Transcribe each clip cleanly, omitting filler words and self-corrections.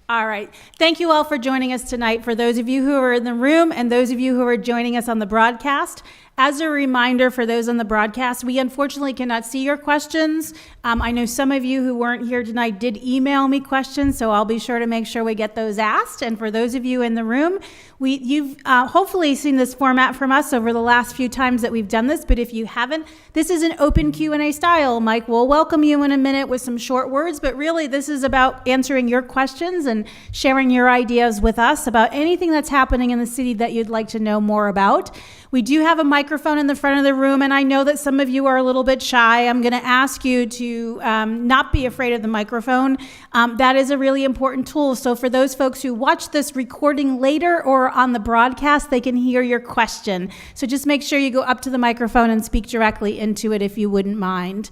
All right. Thank you all for joining us tonight. For those of you who are in the room and those of you who are joining us on the broadcast, as a reminder for those on the broadcast, we unfortunately cannot see your questions. I know some of you who weren't here tonight did email me questions, so I'll be sure to make sure we get those asked. And for those of you in the room, you've hopefully seen this format from us over the last few times that we've done this, but if you haven't, this is an open Q&A style. Mike will welcome you in a minute with some short words, but really this is about answering your questions and sharing your ideas with us about anything that's happening in the city that you'd like to know more about. We do have a microphone in the front of the room, and I know that some of you are a little bit shy. I'm going to ask you to not be afraid of the microphone. That is a really important tool. So for those folks who watch this recording later or on the broadcast, they can hear your question. So just make sure you go up to the microphone and speak directly into it if you wouldn't mind.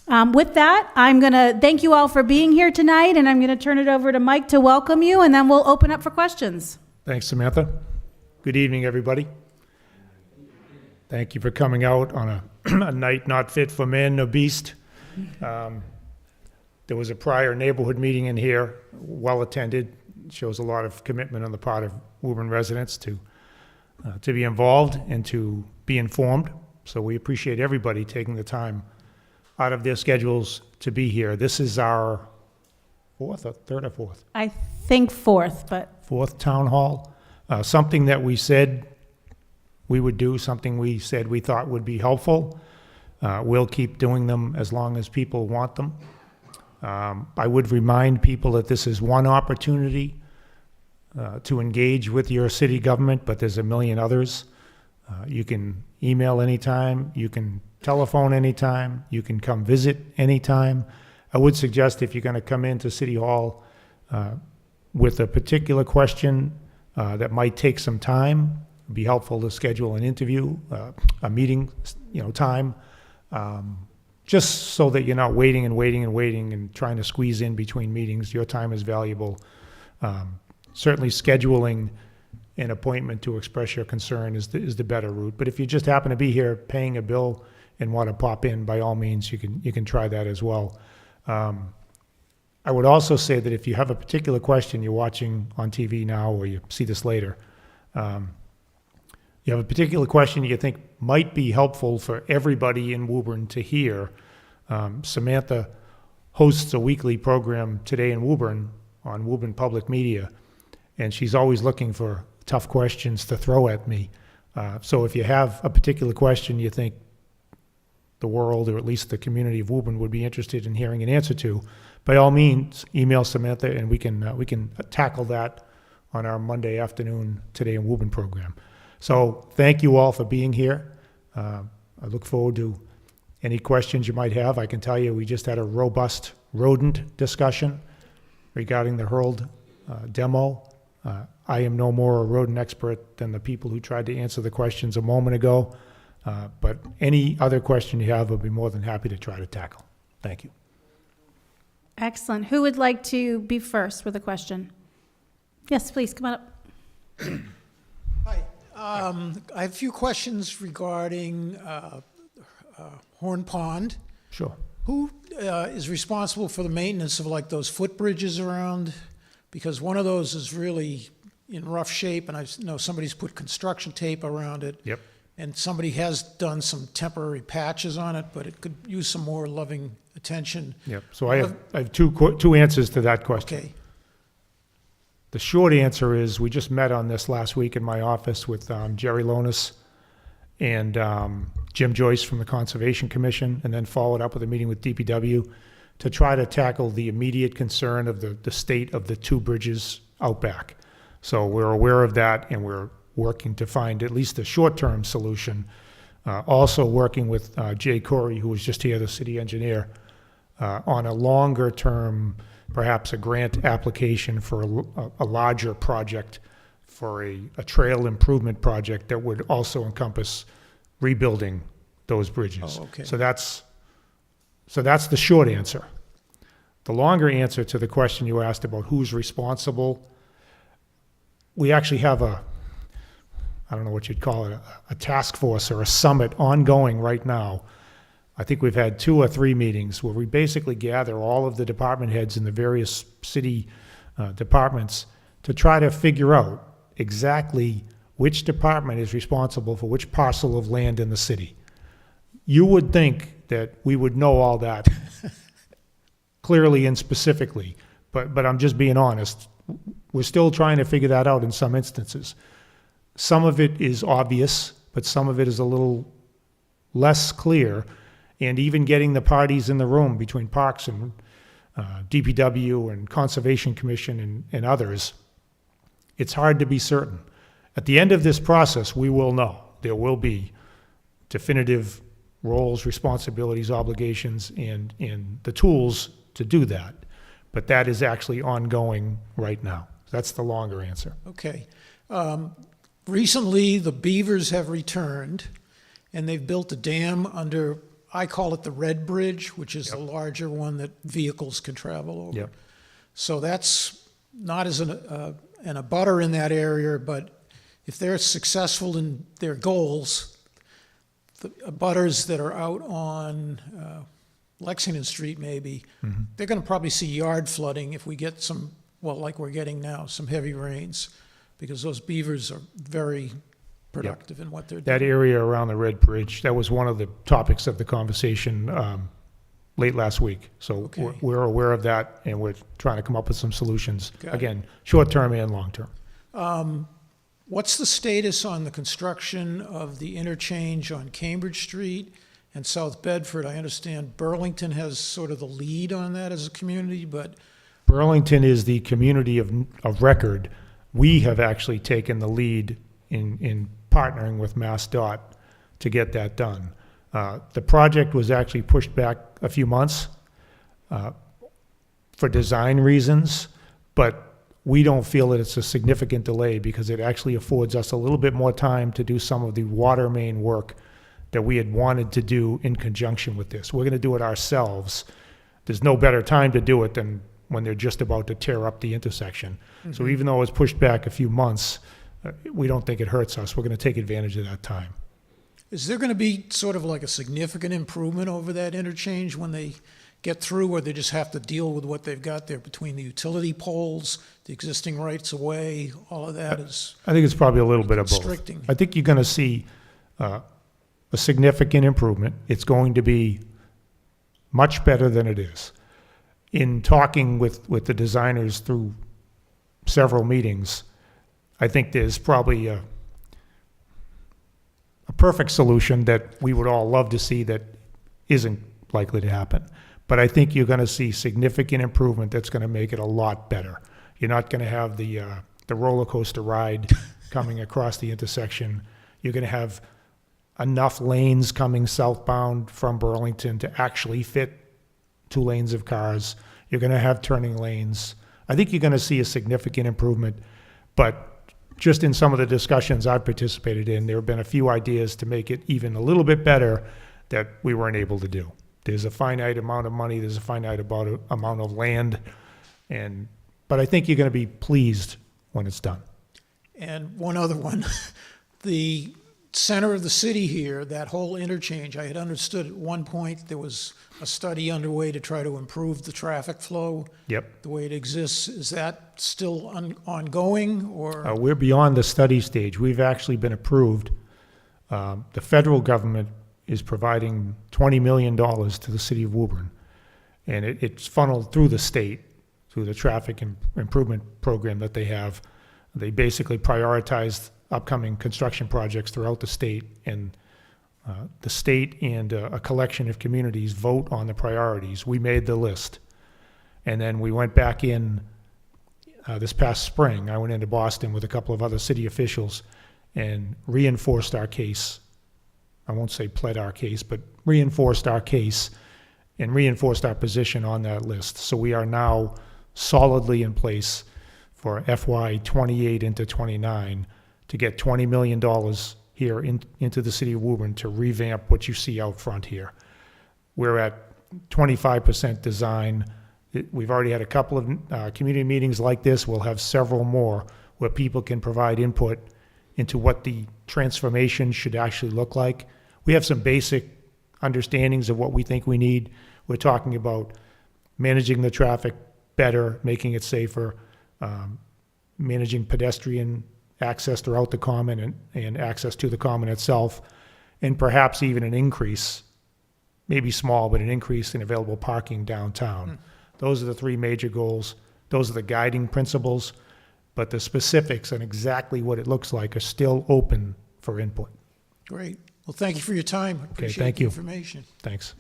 With that, I'm going to thank you all for being here tonight, and I'm going to turn it over to Mike to welcome you, and then we'll open up for questions. Thanks, Samantha. Good evening, everybody. Thank you for coming out on a night not fit for man or beast. There was a prior neighborhood meeting in here, well attended. Shows a lot of commitment on the part of Woburn residents to be involved and to be informed. So we appreciate everybody taking the time out of their schedules to be here. This is our third or fourth? I think fourth, but... Fourth town hall. Something that we said we would do, something we said we thought would be helpful. We'll keep doing them as long as people want them. I would remind people that this is one opportunity to engage with your city government, but there's a million others. You can email anytime, you can telephone anytime, you can come visit anytime. I would suggest if you're going to come into City Hall with a particular question that might take some time, it'd be helpful to schedule an interview, a meeting, time, just so that you're not waiting and trying to squeeze in between meetings. Your time is valuable. Certainly scheduling an appointment to express your concern is the better route. But if you just happen to be here paying a bill and want to pop in, by all means, you can try that as well. I would also say that if you have a particular question you're watching on TV now or you see this later, you have a particular question you think might be helpful for everybody in Woburn to hear, Samantha hosts a weekly program Today in Woburn on Woburn Public Media, and she's always looking for tough questions to throw at me. So if you have a particular question you think the world, or at least the community of Woburn, would be interested in hearing an answer to, by all means, email Samantha, and we can tackle that on our Monday afternoon Today in Woburn program. So thank you all for being here. I look forward to any questions you might have. I can tell you we just had a robust rodent discussion regarding the Hurled demo. I am no more a rodent expert than the people who tried to answer the questions a moment ago. But any other question you have, I'll be more than happy to try to tackle. Thank you. Excellent. Who would like to be first with a question? Yes, please, come on up. Hi. I have a few questions regarding Horn Pond. Sure. Who is responsible for the maintenance of like those footbridges around? Because one of those is really in rough shape, and I know somebody's put construction tape around it. Yep. And somebody has done some temporary patches on it, but it could use some more loving attention. Yep. So I have two answers to that question. Okay. The short answer is we just met on this last week in my office with Jerry Lonis and Jim Joyce from the Conservation Commission, and then followed up with a meeting with DPW to try to tackle the immediate concern of the state of the two bridges out back. So we're aware of that, and we're working to find at least a short-term solution. Also working with Jay Corey, who was just here, the city engineer, on a longer-term, perhaps a grant application for a larger project, for a trail improvement project that would also encompass rebuilding those bridges. Oh, okay. So that's the short answer. The longer answer to the question you asked about who's responsible, we actually have I don't know what you'd call it, a task force or a summit ongoing right now. I think we've had 2 or 3 meetings where we basically gather all of the department heads in the various city departments to try to figure out exactly which department is responsible for which parcel of land in the city. You would think that we would know all that clearly and specifically, but I'm just being honest. We're still trying to figure that out in some instances. Some of it is obvious, but some of it is a little less clear. And even getting the parties in the room between Parks and DPW and Conservation Commission and others, it's hard to be certain. At the end of this process, we will know. There will be definitive roles, responsibilities, obligations, and the tools to do that. But that is actually ongoing right now. That's the longer answer. Okay. Recently, the beavers have returned, and they've built a dam under, I call it the Red Bridge, which is the larger one that vehicles can travel over. Yep. So that's not as an abutter in that area, but if they're successful in their goals, the abutters that are out on Lexington Street maybe, they're going to probably see yard flooding if we get some, well, like we're getting now, some heavy rains, because those beavers are very productive in what they're doing. That area around the Red Bridge, that was one of the topics of the conversation late last week. So Okay. we're aware of that, and we're trying to come up with some solutions. Got it. Again, short-term and long-term. What's the status on the construction of the interchange on Cambridge Street and South Bedford? I understand Burlington has sort of the lead on that as a community, but Burlington is the community of record. We have actually taken the lead in partnering with MassDOT to get that done. The project was actually pushed back a few months for design reasons, but we don't feel that it's a significant delay because it actually affords us a little bit more time to do some of the water main work that we had wanted to do in conjunction with this. We're going to do it ourselves. There's no better time to do it than when they're just about to tear up the intersection. So even though it was pushed back a few months, we don't think it hurts us. We're going to take advantage of that time. is there going to be sort of like a significant improvement over that interchange when they get through, or they just have to deal with what they've got there between the utility poles, the existing rights of way, all of that is I think it's probably a little bit of both. constricting? I think you're going to see a significant improvement. It's going to be much better than it is. In talking with the designers through several meetings, I think there's probably a perfect solution that we would all love to see that isn't likely to happen. But I think you're going to see significant improvement that's going to make it a lot better. You're not going to have the roller coaster ride coming across the intersection. You're going to have enough lanes coming southbound from Burlington to actually fit 2 lanes of cars. You're going to have turning lanes. I think you're going to see a significant improvement, but just in some of the discussions I've participated in, there have been a few ideas to make it even a little bit better that we weren't able to do. There's a finite amount of money, there's a finite amount of land, but I think you're going to be pleased when it's done. And one other one, the center of the city here, that whole interchange, I had understood at one point there was a study underway to try to improve the traffic flow. Yep. The way it exists. Is that still ongoing, or? We're beyond the study stage. We've actually been approved. The federal government is providing $20 million to the city of Woburn, and it's funneled through the state, through the traffic improvement program that they have. They basically prioritized upcoming construction projects throughout the state, and the state and a collection of communities vote on the priorities. We made the list. And then we went back in this past spring. I went into Boston with a couple of other city officials and reinforced our case. I won't say pled our case, but reinforced our case and reinforced our position on that list. So we are now solidly in place for FY 28 into 29 to get $20 million here into the city of Woburn to revamp what you see out front here. We're at 25% design. We've already had a couple of community meetings like this. We'll have several more where people can provide input into what the transformation should actually look like. We have some basic understandings of what we think we need. We're talking about managing the traffic better, making it safer, managing pedestrian access throughout the common and access to the common itself, and perhaps even an increase, maybe small, but an increase in available parking downtown. Those are the three major goals. Those are the guiding principles, but the specifics and exactly what it looks like are still open for input. Great. Well, thank you for your time. I appreciate thank the you. information. Thanks.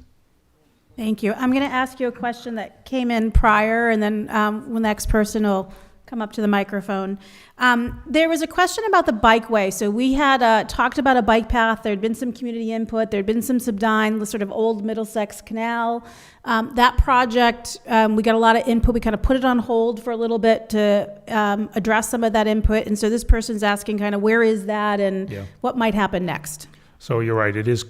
Thank you. I'm going to ask you a question that came in prior, and then the next person will come up to the microphone. There was a question about the bikeway. So we had talked about a bike path. There had been some community input. There had been some Subdine, the sort of old Middlesex Canal. That project, we got a lot of input. We kind of put it on hold for a little bit to address some of that input. And so this person's asking kind of where is that and what might happen next? So you're right. It is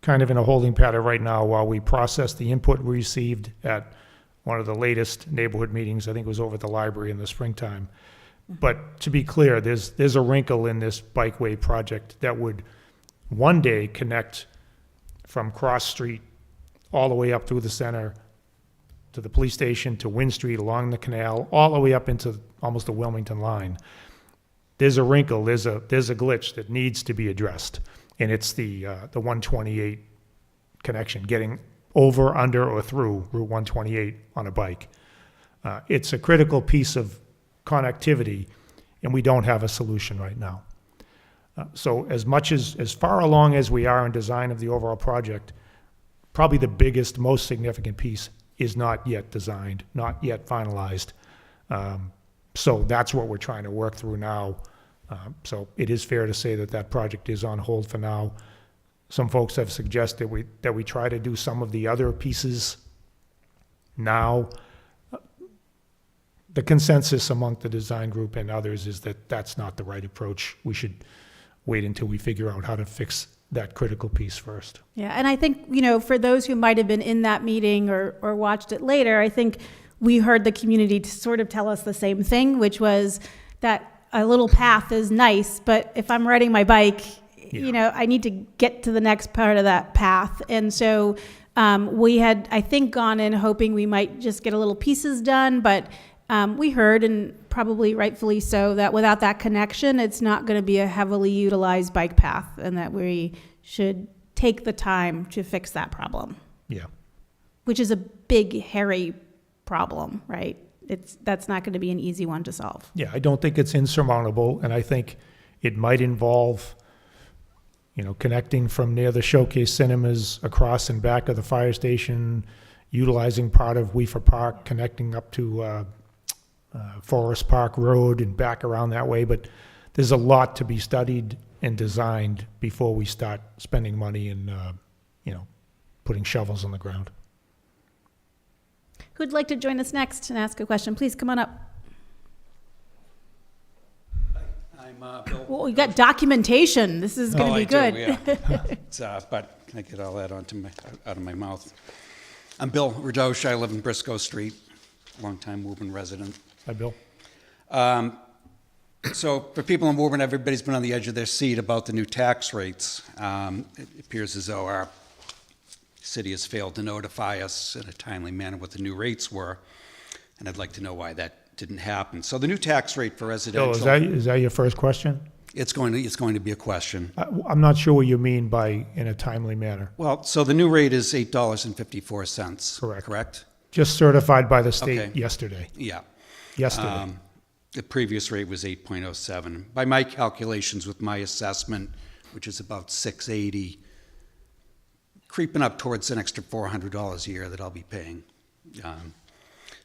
kind of in a holding pattern right now while we process the input we received at one of the latest neighborhood meetings. I think it was over at the library in the springtime. But to be clear, there's a wrinkle in this bikeway project that would one day connect from Cross Street all the way up through the center to the police station, to Wynn Street, along the canal, all the way up into almost the Wilmington line. There's a wrinkle, there's a glitch that needs to be addressed, and it's the 128 connection, getting over, under, or through Route 128 on a bike. It's a critical piece of connectivity, and we don't have a solution right now. So as far along as we are in design of the overall project, probably the biggest, most significant piece is not yet designed, not yet finalized. So that's what we're trying to work through now. So it is fair to say that project is on hold for now. Some folks have suggested that we try to do some of the other pieces now. The consensus among the design group and others is that that's not the right approach. We should wait until we figure out how to fix that critical piece first. Yeah, and I think, for those who might have been in that meeting or watched it later, I think we heard the community sort of tell us the same thing, which was that a little path is nice, but if I'm riding my bike, I need to get to the next part of that path. And so we had, I think, gone in hoping we might just get a little pieces done, but we heard, and probably rightfully so, that without that connection, it's not going to be a heavily utilized bike path, and that we should take the time to fix that problem. Yeah. Which is a big, hairy problem, right? That's not going to be an easy one to solve. Yeah, I don't think it's insurmountable, and I think it might involve, connecting from near the Showcase Cinemas across and back of the fire station, utilizing part of Weaver Park, connecting up to Forest Park Road and back around that way. But there's a lot to be studied and designed before we start spending money and, putting shovels on the ground. Who'd like to join us next and ask a question? Please come on up. I'm Bill. Well, we got documentation. This is going to be good. Yeah. But can I get all that out of my mouth? I'm Bill Radosh. I live in Briscoe Street, longtime Woburn resident. Hi, Bill. So for people in Woburn, everybody's been on the edge of their seat about the new tax rates. It appears as though our city has failed to notify us in a timely manner what the new rates were, and I'd like to know why that didn't happen. So the new tax rate for residential... Bill, is that your first question? It's going to be a question. I'm not sure what you mean by in a timely manner. Well, so the new rate is $8.54. Correct? Just certified by the state yesterday. Yeah. Yesterday. The previous rate was 8.07. By my calculations with my assessment, which is about $680, creeping up towards an extra $400 a year that I'll be paying.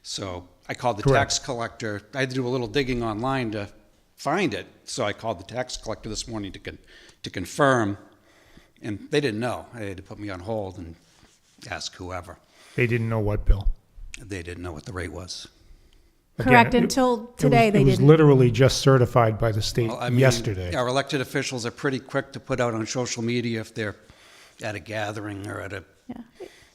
So I called the tax collector. I had to do a little digging online to find it. So I called the tax collector this morning to confirm, and they didn't know. They had to put me on hold and ask whoever. They didn't know what, Bill? They didn't know what the rate was. Correct. Until today, they didn't. It was literally just certified by the state yesterday. Our elected officials are pretty quick to put out on social media if they're at a gathering or at an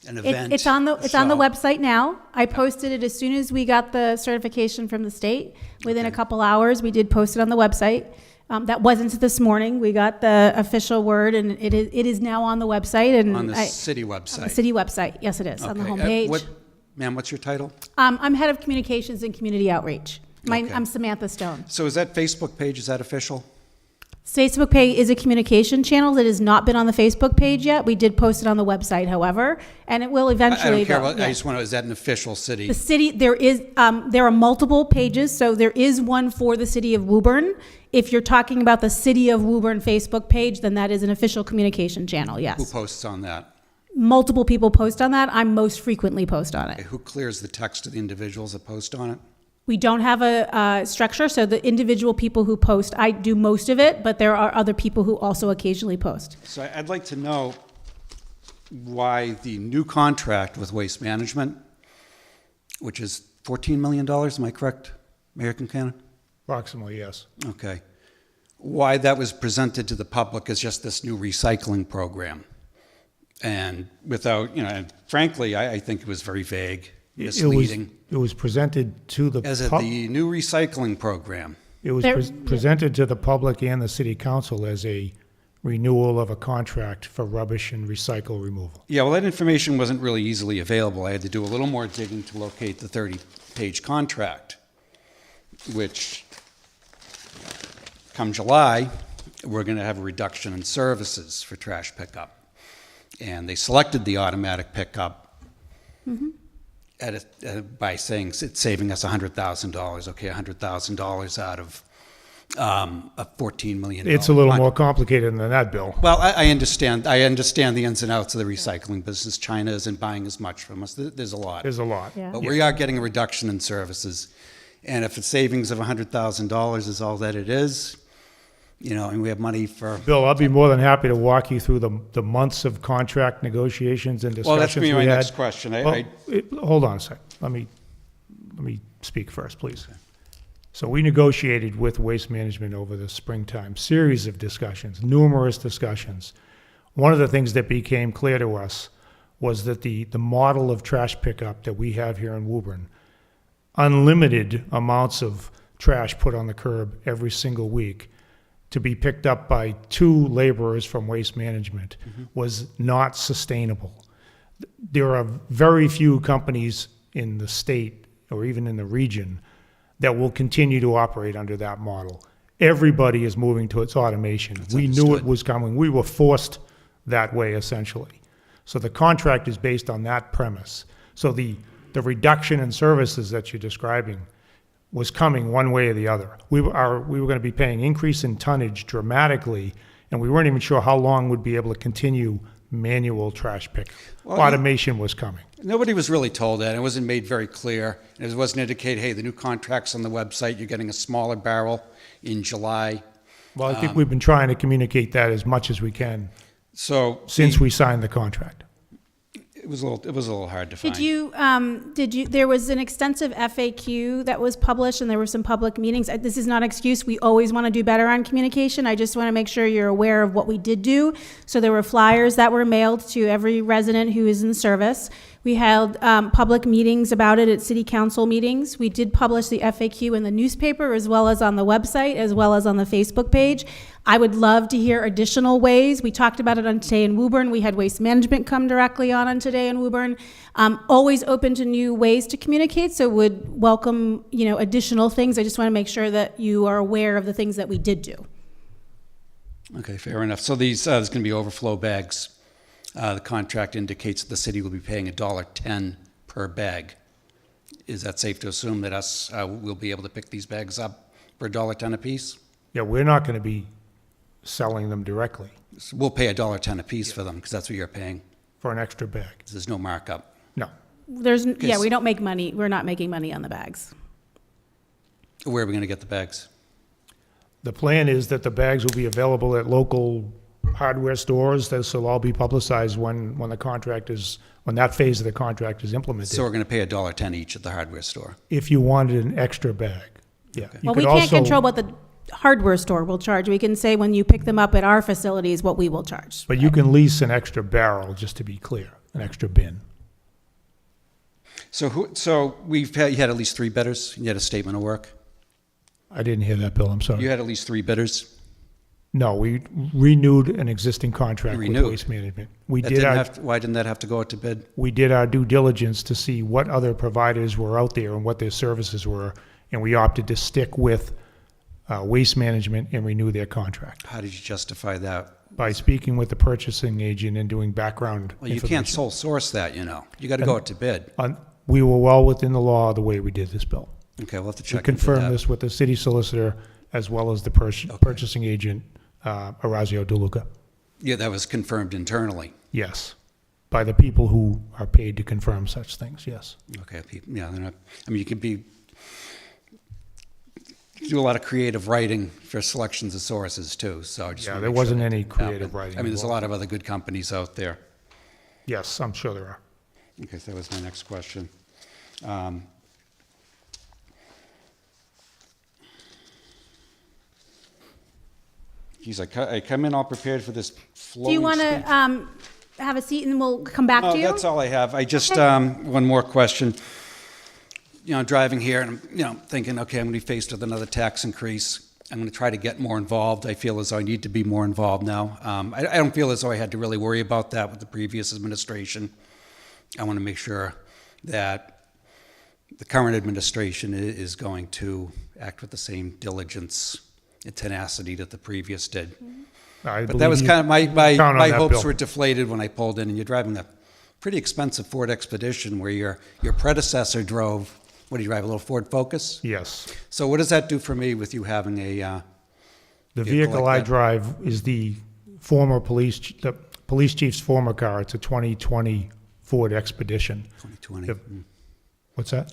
event. It's on the website now. I posted it as soon as we got the certification from the state. Within a couple hours, we did post it on the website. That wasn't this morning. We got the official word, and it is now on the website. And on the city website. On the city website, yes, it is on the homepage. Ma'am, what's your title? I'm head of communications and community outreach. Okay. I'm Samantha Stone. So is that Facebook page, is that official? Facebook page is a communication channel that has not been on the Facebook page yet. We did post it on the website, however, and it will I eventually don't care go. about, I just want to, is that an official city? The city, there are multiple pages, so there is one for the city of Woburn. If you're talking about the city of Woburn Facebook page, then that is an official communication channel, Who yes. posts on that? Multiple people post on that. I most frequently post on it. Who clears the text to the individuals that post on it? We don't have a structure, so the individual people who post, I do most of it, but there are other people who also occasionally post. So I'd like to know why the new contract with Waste Management, which is $14 million, am I correct, Mayor Concanon? Approximately, yes. Okay. Why that was presented to the public as just this new recycling program. And without, and frankly, I think it was very vague, misleading. It was presented to the. As the new recycling program. It was There- presented to the public and the city council as a renewal of a contract for rubbish and recycle removal. Yeah, well, that information wasn't really easily available. I had to do a little more digging to locate the 30-page contract, which, come July, we're going to have a reduction in services for trash pickup. And they selected the automatic pickup by saying it's saving us $100,000. Okay, $100,000 out of a $14 million. It's a little more complicated than that, Bill. Well, I understand. I understand the ins and outs of the recycling business. China isn't buying as much from us. There's a lot. There's a lot. Yeah. But we are getting a reduction in services. And if a savings of $100,000 is all that it is, and we have money for... Bill, I'll be more than happy to walk you through the months of contract negotiations and Well, discussions that's we going to be had. my next question. Hold on a sec. Let me speak first, please. So we negotiated with Waste Management over the springtime, series of discussions, numerous discussions. One of the things that became clear to us was that the model of trash pickup that we have here in Woburn, unlimited amounts of trash put on the curb every single week, to be picked up by 2 laborers from Waste Management was not sustainable. There are very few companies in the state or even in the region that will continue to operate under that model. Everybody is moving towards automation. We knew it understood. was coming. We were forced that way, essentially. So the contract is based on that premise. So the reduction in services that you're describing was coming one way or the other. We were going to be paying increase in tonnage dramatically, and we weren't even sure how long we'd be able to continue manual trash pick. Well, Automation was coming. Nobody was really told that. It wasn't made very clear. It wasn't indicated, hey, the new contract's on the website. You're getting a smaller barrel in July. Well, I think we've been trying to communicate that as much as we can So since we signed the contract. it was a little hard to find. There was an extensive FAQ that was published and there were some public meetings. This is not an excuse. We always want to do better on communication. I just want to make sure you're aware of what we did do. So there were flyers that were mailed to every resident who is in service. We held public meetings about it at city council meetings. We did publish the FAQ in the newspaper as well as on the website, as well as on the Facebook page. I would love to hear additional ways. We talked about it on Today in Woburn. We had Waste Management come directly on Today in Woburn. Always open to new ways to communicate, so would welcome, additional things. I just want to make sure that you are aware of the things that we did do. Okay, fair enough. So there's going to be overflow bags. The contract indicates that the city will be paying $1.10 per bag. Is that safe to assume that we'll be able to pick these bags up for $1.10 a piece? Yeah, we're not going to be selling them directly So we'll pay $1.10 a piece for them because that's what you're paying. for an extra bag. There's no markup. No. We don't make money. We're not making money on the bags. Where are we going to get the bags? The plan is that the bags will be available at local hardware stores. This will all be publicized when that phase of the contract is implemented. So we're going to pay $1.10 each at the hardware store. If you wanted an extra bag, yeah. You Well, we could can't also- control what the hardware store will charge. We can say when you pick them up at our facilities, what we will charge. But you can lease an extra barrel, just to be clear, an extra bin. So you had at least 3 bidders? You had a statement of work? I didn't hear that, Bill, I'm sorry. You had at least 3 bidders? No, we renewed an existing contract with Renewed? Waste Management. Why didn't that have to go out to bid? We did our due diligence to see what other providers were out there and what their services were, and we opted to stick with Waste Management and renew their contract. How did you justify that? By speaking with the purchasing agent and doing background Well, you information. can't sole source that, you know. You got to go out to bid. We were well within the law the way we did this, Bill. Okay, we'll have to We check into confirmed that. this with the city solicitor as well as the purchasing agent, Orazio DeLuca. Yeah, that was confirmed internally. Yes, by the people who are paid to confirm such things, yes. Okay, yeah, they're not, I mean, you can do a lot of creative writing for selections of sources too, so I just Yeah, wanna there make sure wasn't that any didn't creative happen. writing I mean, there's a involved. lot of other good companies out there. Yes, I'm sure there are. Okay, so that was my next question. Geez, I come in all prepared for this flowing Do you want speech. to have a seat and we'll come back No, to you? that's all I have. I just, one more question. You know, driving here and, thinking, okay, I'm going to be faced with another tax increase. I'm going to try to get more involved. I feel as though I need to be more involved now. I don't feel as though I had to really worry about that with the previous administration. I want to make sure that the current administration is going to act with the same diligence and tenacity that the previous did. But that was kind of my count on that, hopes Bill. were deflated when I pulled in, and you're driving a pretty expensive Ford Expedition where your predecessor drove, what do you drive, a little Ford Focus? Yes. So what does that do for me with you having a, The vehicle vehicle like I that? drive is the police chief's former car. It's a 2020 Ford Expedition. 2020? Yep. What's that?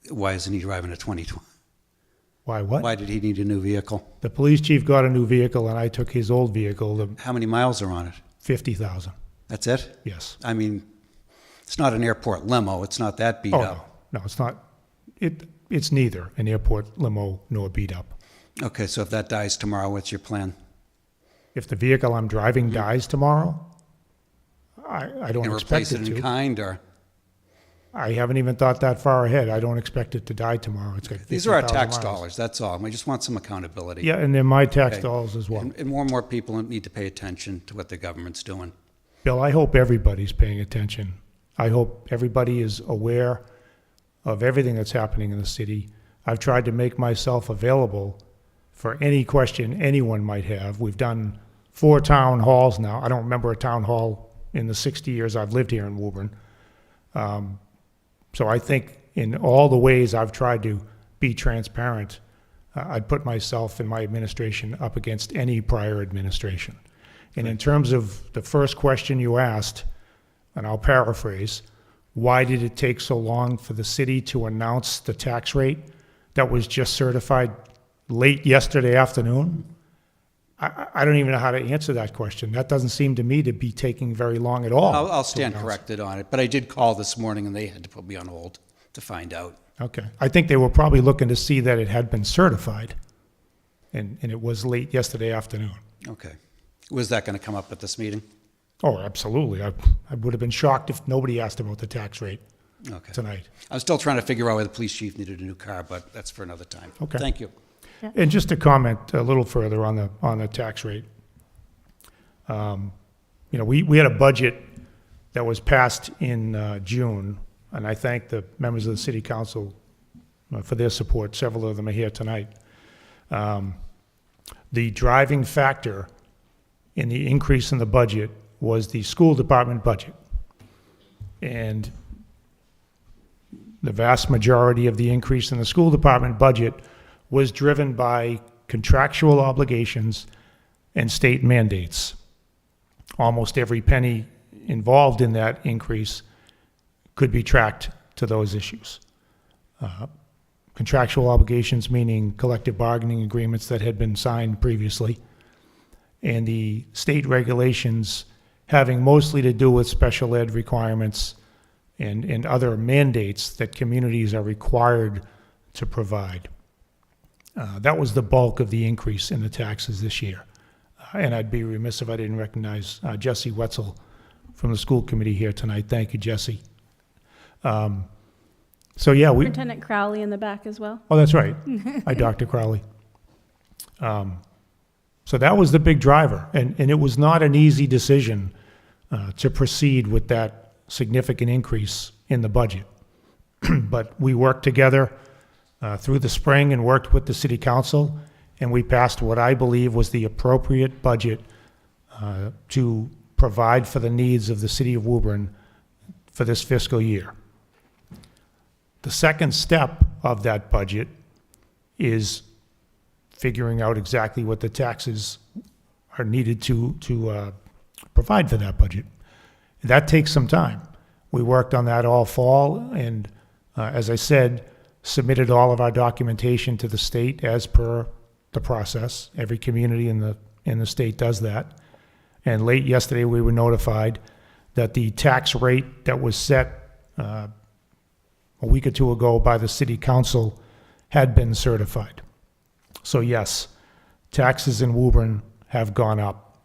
Why isn't he driving a 2020? Why, what? Why did he need a new vehicle? The police chief got a new vehicle, and I took his old vehicle, the How many miles are on it? 50,000. That's it? Yes. I mean, it's not an airport limo. It's not that beat Oh, up. no, it's not. It's neither an airport limo nor beat up. Okay, so if that dies tomorrow, what's your plan? If the vehicle I'm driving dies tomorrow, I don't And expect replace it it in to. kind, or? I haven't even thought that far ahead. I don't expect it to die tomorrow. It's got These are our 50,000 tax miles. dollars, that's all. I just want some accountability. Yeah, and they're my tax Okay. dollars as well. And more people need to pay attention to what the government's doing. Bill, I hope everybody's paying attention. I hope everybody is aware of everything that's happening in the city. I've tried to make myself available for any question anyone might have. We've done 4 town halls now. I don't remember a town hall in the 60 years I've lived here in Woburn. So I think in all the ways I've tried to be transparent, I'd put myself and my administration up against any prior administration. And in terms of the first question you asked, and I'll paraphrase, why did it take so long for the city to announce the tax rate that was just certified late yesterday afternoon? I don't even know how to answer that question. That doesn't seem to me to be taking very long at all. I'll to stand announce. corrected on it, but I did call this morning and they had to put me on hold to find out. Okay. I think they were probably looking to see that it had been certified, and it was late yesterday afternoon. Okay. Was that going to come up at this meeting? Oh, absolutely. I would have been shocked if nobody asked about the tax rate Okay. tonight. I was still trying to figure out why the police chief needed a new car, but that's for another time. Okay. Thank you. And just to comment a little further on the tax rate, we had a budget that was passed in June, and I thank the members of the city council for their support. Several of them are here tonight. The driving factor in the increase in the budget was the school department budget. And the vast majority of the increase in the school department budget was driven by contractual obligations and state mandates. Almost every penny involved in that increase could be tracked to those issues. Contractual obligations meaning collective bargaining agreements that had been signed previously, and the state regulations having mostly to do with special ed requirements and other mandates that communities are required to provide. That was the bulk of the increase in the taxes this year. And I'd be remiss if I didn't recognize Jesse Wetzel from the school committee here tonight. Thank you, Jesse. So yeah, Superintendent Crowley in the back as well. oh, that's right. Hi, Dr. Crowley. So that was the big driver. And it was not an easy decision to proceed with that significant increase in the budget. But we worked together. through the spring and worked with the city council, and we passed what I believe was the appropriate budget to provide for the needs of the city of Woburn for this fiscal year. The second step of that budget is figuring out exactly what the taxes are needed to provide for that budget. That takes some time. We worked on that all fall, and as I said, submitted all of our documentation to the state as per the process. Every community in the state does that. And late yesterday, we were notified that the tax rate that was set a week or two ago by the city council had been certified. So yes, taxes in Woburn have gone up.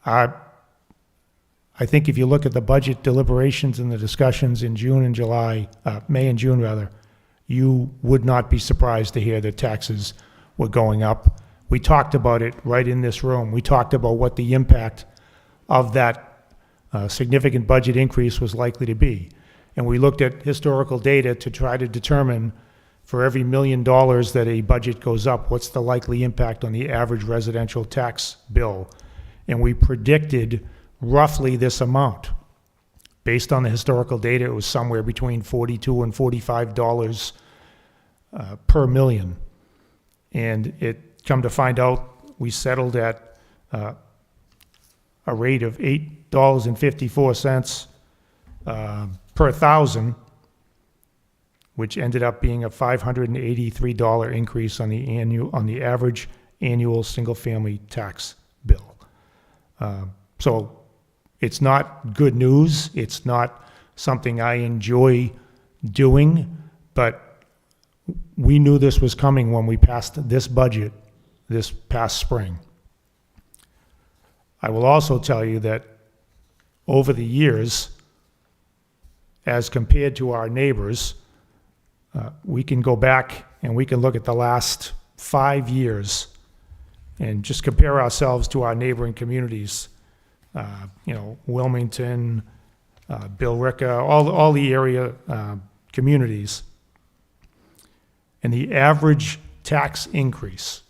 I think if you look at the budget deliberations and the discussions in June and July, May and June rather, you would not be surprised to hear that taxes were going up. We talked about it right in this room. We talked about what the impact of that significant budget increase was likely to be. And we looked at historical data to try to determine, for every $1 million that a budget goes up, what's the likely impact on the average residential tax bill. And we predicted roughly this amount. Based on the historical data, it was somewhere between $42 and $45 per million. And it come to find out, we settled at a rate of $8.54 per thousand, which ended up being a $583 increase on the average annual single-family tax bill. So it's not good news. It's not something I enjoy doing, but we knew this was coming when we passed this budget this past spring. I will also tell you that over the years, as compared to our neighbors, we can go back and we can look at the last 5 years and just compare ourselves to our neighboring communities. Wilmington, Billerica, all the area communities. And the average tax increase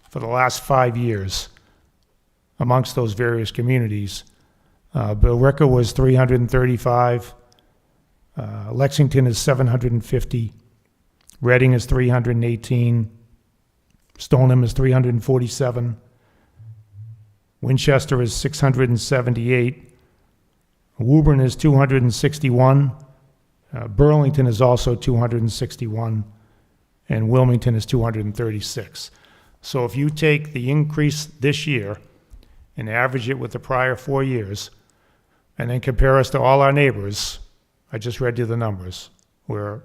for the last 5 years amongst those various communities, Billerica was 335, Lexington is 750, Reading is 318, Stoneham is 347, Winchester is 678, Woburn is 261, Burlington is also 261, and Wilmington is 236. So if you take the increase this year and average it with the prior 4 years, and then compare us to all our neighbors, I just read you the numbers, we're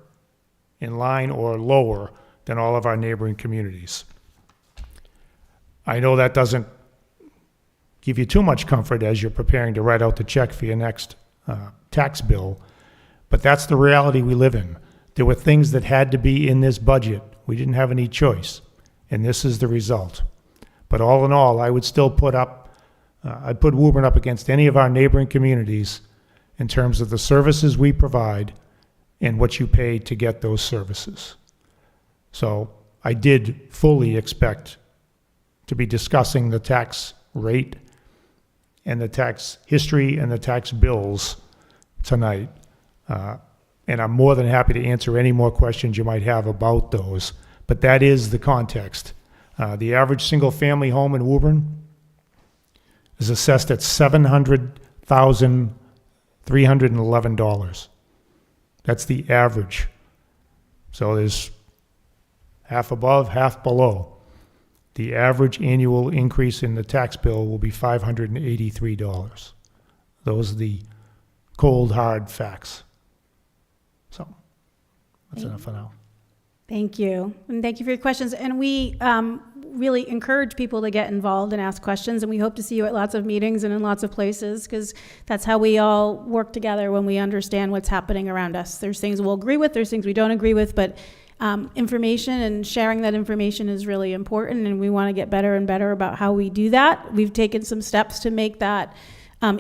in line or lower than all of our neighboring communities. I know that doesn't give you too much comfort as you're preparing to write out the check for your next tax bill, but that's the reality we live in. There were things that had to be in this budget. We didn't have any choice, and this is the result. But all in all, I would still I'd put Woburn up against any of our neighboring communities in terms of the services we provide and what you pay to get those services. So I did fully expect to be discussing the tax rate and the tax history and the tax bills tonight. And I'm more than happy to answer any more questions you might have about those. But that is the context. The average single-family home in Woburn is assessed at $700,311. That's the average. So there's half above, half below. The average annual increase in the tax bill will be $583. Those are the cold, hard facts. So that's enough for now. Thank you. And thank you for your questions. And we really encourage people to get involved and ask questions. And we hope to see you at lots of meetings and in lots of places, because that's how we all work together when we understand what's happening around us. There's things we'll agree with, there's things we don't agree with, but information and sharing that information is really important. And we want to get better and better about how we do that. We've taken some steps to make that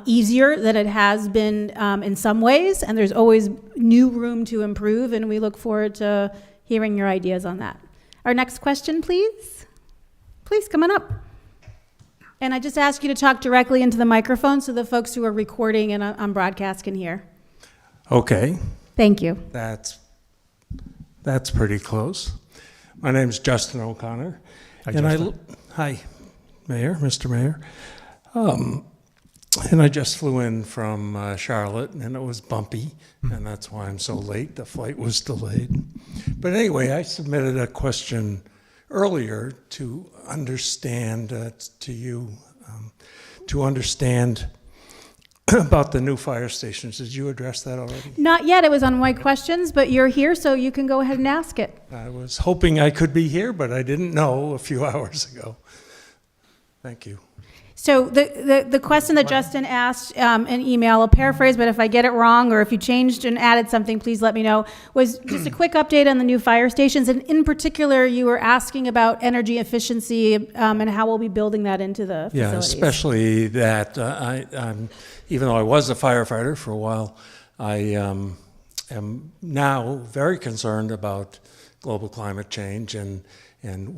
easier than it has been in some ways, and there's always new room to improve, and we look forward to hearing your ideas on that. Our next question, please. Please, come on up. And I just ask you to talk directly into the microphone so the folks who are recording and on broadcast can hear. Okay, Thank you. that's pretty close. My name's Justin O'Connor. Hi, and Justin. Hi, Mayor, Mr. Mayor. And I just flew in from Charlotte, and it was bumpy, and that's why I'm so late. The flight was delayed. But anyway, I submitted a question earlier to understand, to you, to understand about the new fire stations. Did you address that already? Not yet. It was on my questions, but you're here, so you can go ahead and ask it. I was hoping I could be here, but I didn't know a few hours ago. Thank you. So the question that Justin asked in email, I'll paraphrase, but if I get it wrong or if you changed and added something, please let me know, was just a quick update on the new fire stations. And in particular, you were asking about energy efficiency and how we'll be building that into the Yeah, facilities. especially that I'm, even though I was a firefighter for a while, I am now very concerned about global climate change, and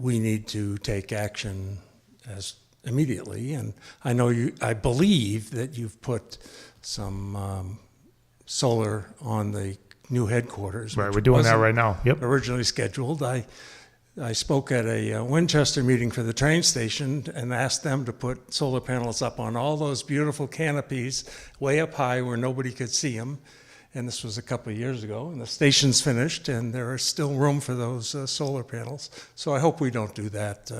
we need to take action as immediately. And I know I believe that you've put some solar on the new headquarters. Right, which we're doing that wasn't right now. Yep. originally scheduled. I spoke at a Winchester meeting for the train station and asked them to put solar panels up on all those beautiful canopies way up high where nobody could see them. And this was a couple of years ago, and the station's finished, and there is still room for those solar panels. So I hope we don't do that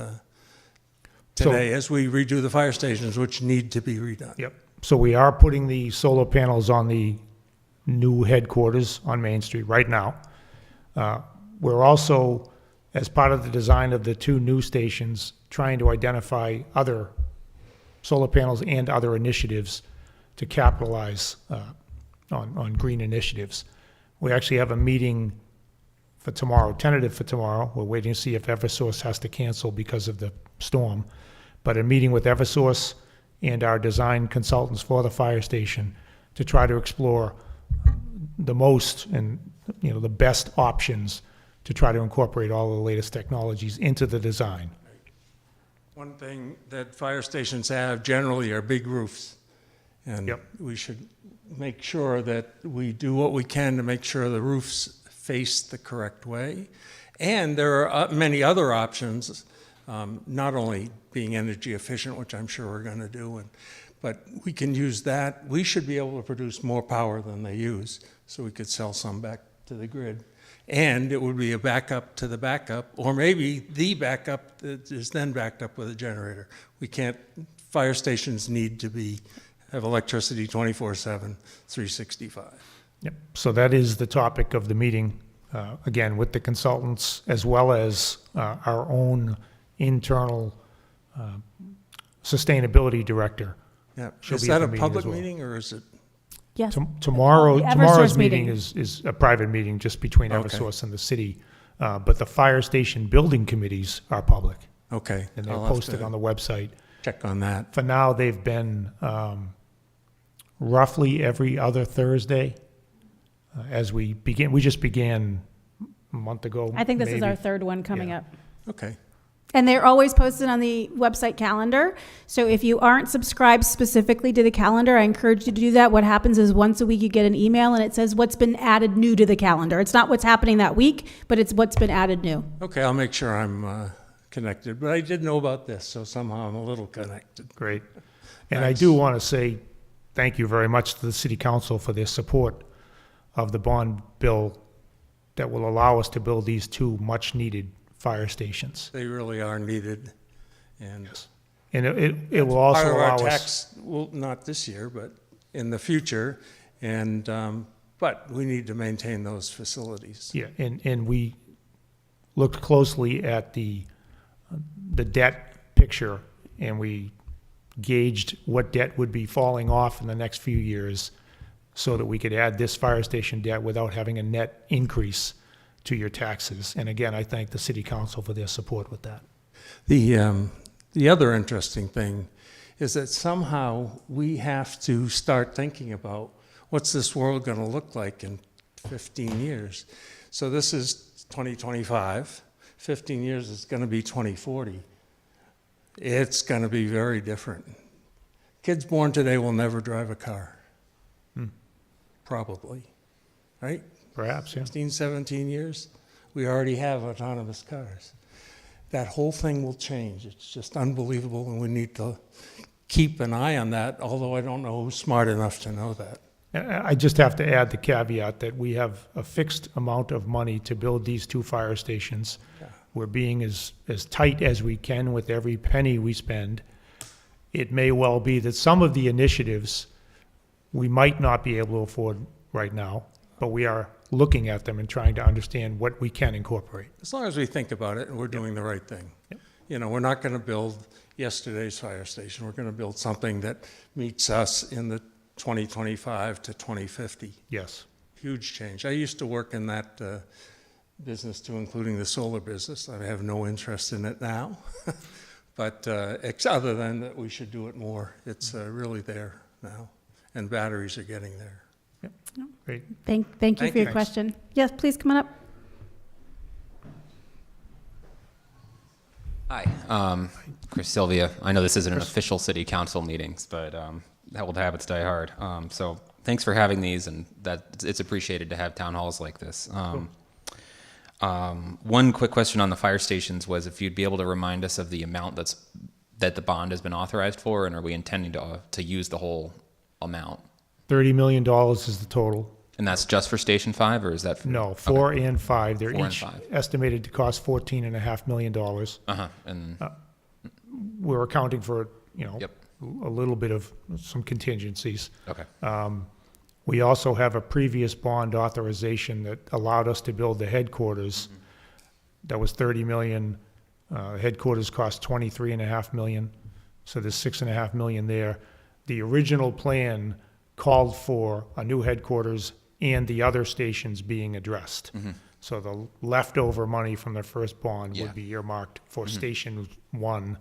today as we redo the fire stations, which need to be redone. Yep. So we are putting the solar panels on the new headquarters on Main Street right now. We're also, as part of the design of the two new stations, trying to identify other solar panels and other initiatives to capitalize on green initiatives. We actually have a meeting for tomorrow, tentative for tomorrow. We're waiting to see if Eversource has to cancel because of the storm. But a meeting with Eversource and our design consultants for the fire station to try to explore the most and the best options to try to incorporate all the latest technologies into the design. One thing that fire stations have generally are big roofs. And Yep. we should make sure that we do what we can to make sure the roofs face the correct way. And there are many other options, not only being energy efficient, which I'm sure we're going to do, but we can use that. We should be able to produce more power than they use, so we could sell some back to the grid. And it would be a backup to the backup, or maybe the backup that is then backed up with a generator. Fire stations need to have electricity 24/7, 365. Yep. So that is the topic of the meeting, again, with the consultants as well as our own internal sustainability director. Yeah. She'll Is be at that the a meeting public as well. meeting, or is it? Yes. Tomorrow's Eversource meeting meeting. is a private meeting just between Okay. Eversource and the city. But the fire station building committees are public, Okay. and they're I'll have posted to on the website. check on that. For now, they've been roughly every other Thursday as we begin. We just began a month ago. I think this is maybe. our third one coming Yeah. up. Okay. And they're always posted on the website calendar. So if you aren't subscribed specifically to the calendar, I encourage you to do that. What happens is once a week you get an email and it says what's been added new to the calendar. It's not what's happening that week, but it's what's been added new. Okay, I'll make sure I'm connected. But I did know about this, so somehow I'm a little connected. Great. And I Thanks. do want to say thank you very much to the city council for their support of the bond bill that will allow us to build these two much-needed fire stations. They really are needed. And And it will also part of allow our us, tax, well, not this year, but in the future. And but we need to maintain those facilities. yeah, and we looked closely at the debt picture, and we gauged what debt would be falling off in the next few years so that we could add this fire station debt without having a net increase to your taxes. And again, I thank the city council for their support with that. The other interesting thing is that somehow we have to start thinking about what's this world going to look like in 15 years. So this is 2025. 15 years is going to be 2040. It's going to be very different. Kids born today will never drive a car. Probably, right? Perhaps, yeah. 16, 17 years, we already have autonomous cars. That whole thing will change. It's just unbelievable, and we need to keep an eye on that, although I don't know who's smart enough to know that. I just have to add the caveat that we have a fixed amount of money to build these 2 fire stations. Yeah. We're being as tight as we can with every penny we spend. It may well be that some of the initiatives we might not be able to afford right now, but we are looking at them and trying to understand what we can incorporate. As long as we think about it and we're doing the right thing. Yep. You know, we're not going to build yesterday's fire station. We're going to build something that meets us in the 2025 to 2050. Yes. Huge change. I used to work in that business too, including the solar business. I have no interest in it now. But other than that we should do it more. It's really there now, and batteries are getting there. Yep. Great. Thank you Thank for your you. question. Yes, please come on up. Hi, Chris Sylvia. I know this isn't an official city council meetings, but old habits die hard. So thanks for having these, and that it's appreciated to have town halls like this. One quick question on the fire stations was if you'd be able to remind us of the amount that the bond has been authorized for, and are we intending to use the whole amount? $30 million is the total. And that's just for Station 5, or is that for? No, 4 and 5. They're 4 and each 5. estimated to cost $14.5 million. And We're accounting for, Yep. a little bit of some contingencies. Okay. We also have a previous bond authorization that allowed us to build the headquarters. That was $30 million. Headquarters cost $23.5 million. So there's $6.5 million there. The original plan called for a new headquarters and the other stations being addressed. So the leftover money from the first bond Yeah. would be earmarked for Station 1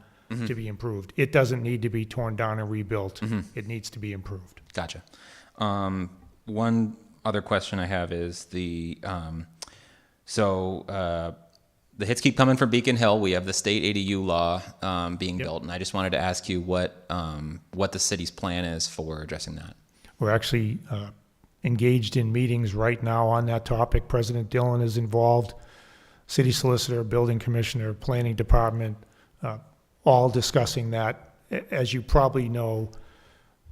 to be improved. It doesn't need to be torn down and rebuilt. It needs to be improved. Gotcha. One other question I have is the hits keep coming from Beacon Hill. We have the state ADU law being Yep. built, and I just wanted to ask you what the city's plan is for addressing that. We're actually engaged in meetings right now on that topic. President Dillon is involved, city solicitor, building commissioner, planning department, all discussing that. As you probably know,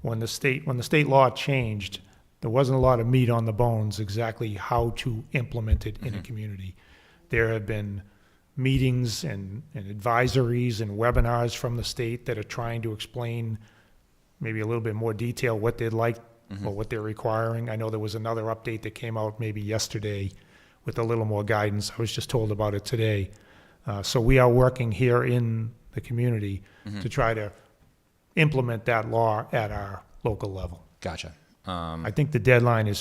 when the state law changed, there wasn't a lot of meat on the bones exactly how to implement it in a community. There have been meetings and advisories and webinars from the state that are trying to explain maybe a little bit more detail what they'd like or what they're requiring. I know there was another update that came out maybe yesterday with a little more guidance. I was just told about it today. So we are working here in the community to try to implement that law at our local level. Gotcha. I think the deadline is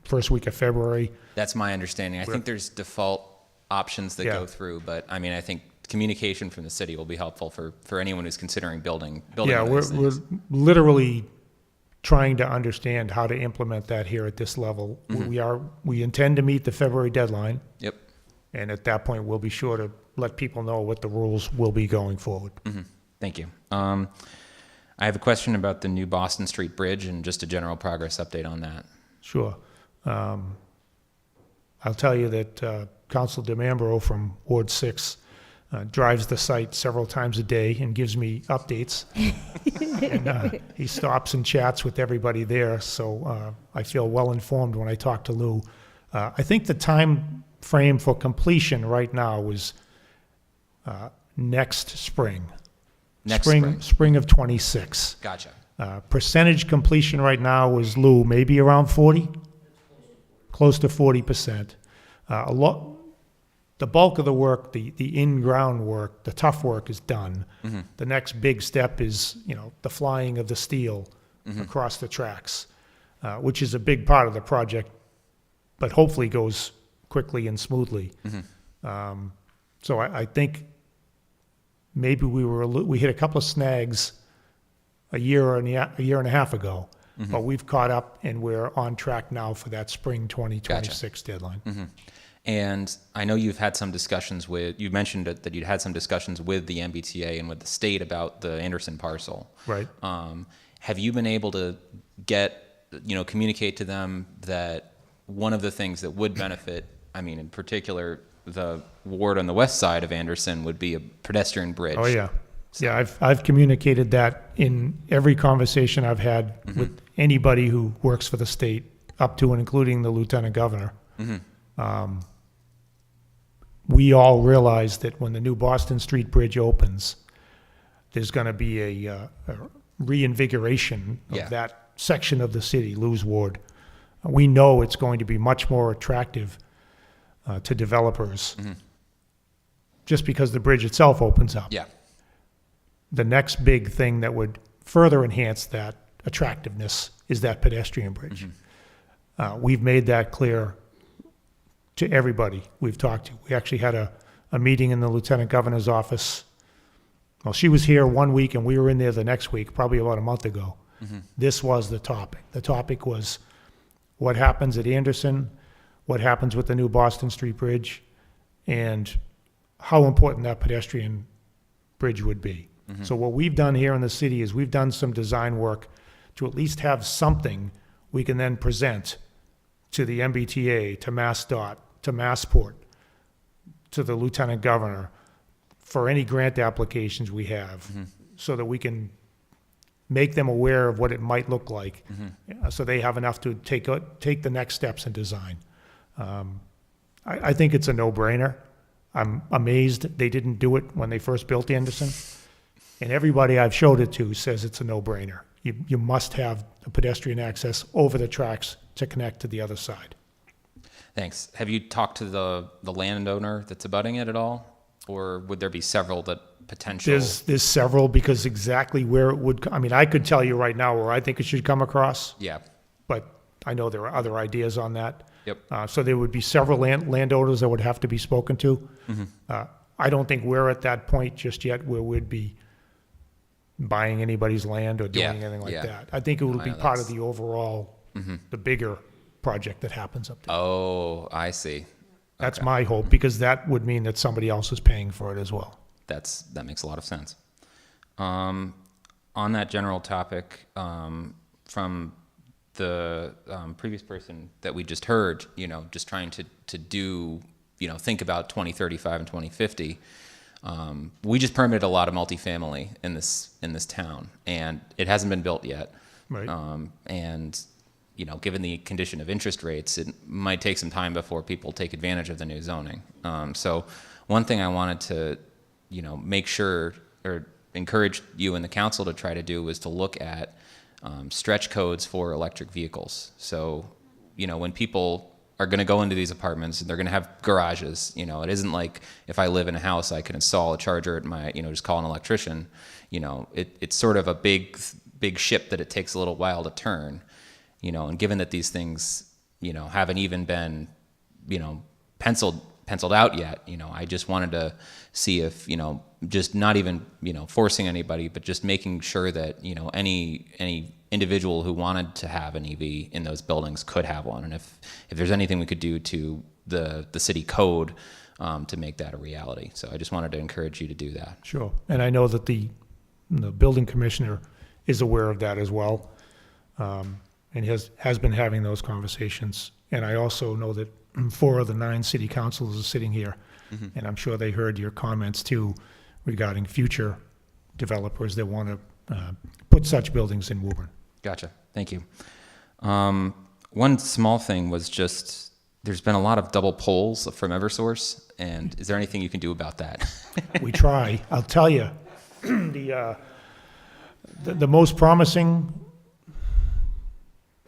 first week of February. That's my understanding. I think there's default options that Yeah. go through, but I mean, I think communication from the city will be helpful for anyone who's considering building. Yeah, one we're of these things. literally trying to understand how to implement that here at this level. We intend to meet the February deadline, Yep. and at that point, we'll be sure to let people know what the rules will be going forward. Thank you. I have a question about the new Boston Street Bridge and just a general progress update on that. Sure. I'll tell you that Council DeMambro from Ward 6 drives the site several times a day and gives me updates. And he stops and chats with everybody there, so I feel well informed when I talk to Lou. I think the time frame for completion right now is next spring. Next spring. Spring of '26. Gotcha. Percentage completion right now is, Lou, maybe around 40? Close to 40%. The bulk of the work, the in-ground work, the tough work is done. The next big step is, the flying of the steel across the tracks, which is a big part of the project, but hopefully goes quickly and smoothly. So I think maybe we hit a couple of snags a year and a half ago. But we've caught up and we're on track now for that spring 2026 deadline. And I know you've had some discussions you mentioned that you'd had some discussions with the MBTA and with the state about the Anderson parcel. Right. Have you been able to communicate to them that one of the things that would benefit, I mean, in particular, the ward on the west side of Anderson would be a pedestrian bridge? Oh, yeah. Yeah, I've communicated that in every conversation I've had with anybody who works for the state, up to and including the lieutenant governor. We all realize that when the new Boston Street Bridge opens, there's going to be a reinvigoration of that section of the city, Lou's Ward. We know it's going to be much more attractive to developers just because the bridge itself opens up. Yeah. The next big thing that would further enhance that attractiveness is that pedestrian bridge. We've made that clear to everybody we've talked to. We actually had a meeting in the lieutenant governor's office. Well, she was here 1 week and we were in there the next week, probably about a month ago. This was the topic. The topic was what happens at Anderson, what happens with the new Boston Street Bridge, and how important that pedestrian bridge would be. So what we've done here in the city is we've done some design work to at least have something we can then present to the MBTA, to MassDOT, to Massport, to the lieutenant governor for any grant applications we have, so that we can make them aware of what it might look like, so they have enough to take the next steps in design. I think it's a no-brainer. I'm amazed they didn't do it when they first built Anderson. And everybody I've showed it to says it's a no-brainer. You must have a pedestrian access over the tracks to connect to the other side. Thanks. Have you talked to the landowner that's abutting it at all? Or would there be several that potential? There's several, because exactly where it would, I mean, I could tell you right now where I think it should come across, Yeah. but I know there are other ideas on that. Yep. So there would be several landowners that would have to be spoken to. I don't think we're at that point just yet where we'd be buying anybody's land or doing Yeah, anything like yeah. that. I think it would I be know part of that's- the overall, the bigger project that happens up there. Oh, I see. That's Okay. my hope, because that would mean that somebody else is paying for it as well. That makes a lot of sense. On that general topic, from the previous person that we just heard, just trying to do, think about 2035 and 2050. We just permitted a lot of multifamily in this town, and it hasn't been built yet. Right. And given the condition of interest rates, it might take some time before people take advantage of the new zoning. So one thing I wanted to, make sure or encourage you and the council to try to do was to look at stretch codes for electric vehicles. So, when people are going to go into these apartments and they're going to have garages, it isn't like if I live in a house, I can install a charger at my, just call an electrician. It's sort of a big ship that it takes a little while to turn. And given that these things, haven't even been, penciled out yet, I just wanted to see if, just not even, forcing anybody, but just making sure that, any individual who wanted to have an EV in those buildings could have one. And if there's anything we could do to the city code to make that a reality. So I just wanted to encourage you to do that. Sure. And I know that the building commissioner is aware of that as well, and has been having those conversations. And I also know that 4 of the 9 city councilors are sitting here, and I'm sure they heard your comments too regarding future developers that want to put such buildings in Woburn. Gotcha. Thank you. One small thing was just, there's been a lot of double polls from Eversource, and is there anything you can do about that? We try. I'll tell you, the most promising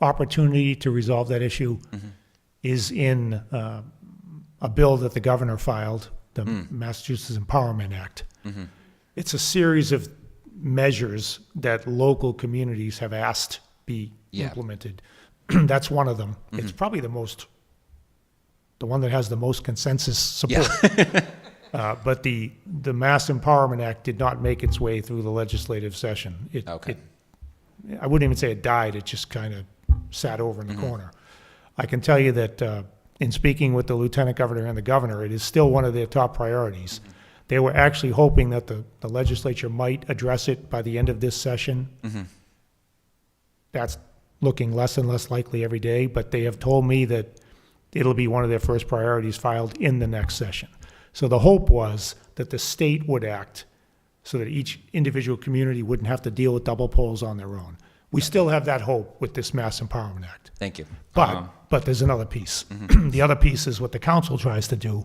opportunity to resolve that issue is in a bill that the governor filed, the Massachusetts Empowerment Act. It's a series of measures that local communities have asked be implemented. That's one of them. It's probably the one that has the most consensus support. But the Mass Empowerment Act did not make its way through the legislative session. I wouldn't even say it died, it just kind of sat over in the corner. I can tell you that in speaking with the lieutenant governor and the governor, it is still one of their top priorities. They were actually hoping that the legislature might address it by the end of this session. That's looking less and less likely every day, but they have told me that it'll be one of their first priorities filed in the next session. So the hope was that the state would act so that each individual community wouldn't have to deal with double poles on their own. We still have that hope with this Mass Empowerment Act. Thank you. But there's another piece. The other piece is what the council tries to do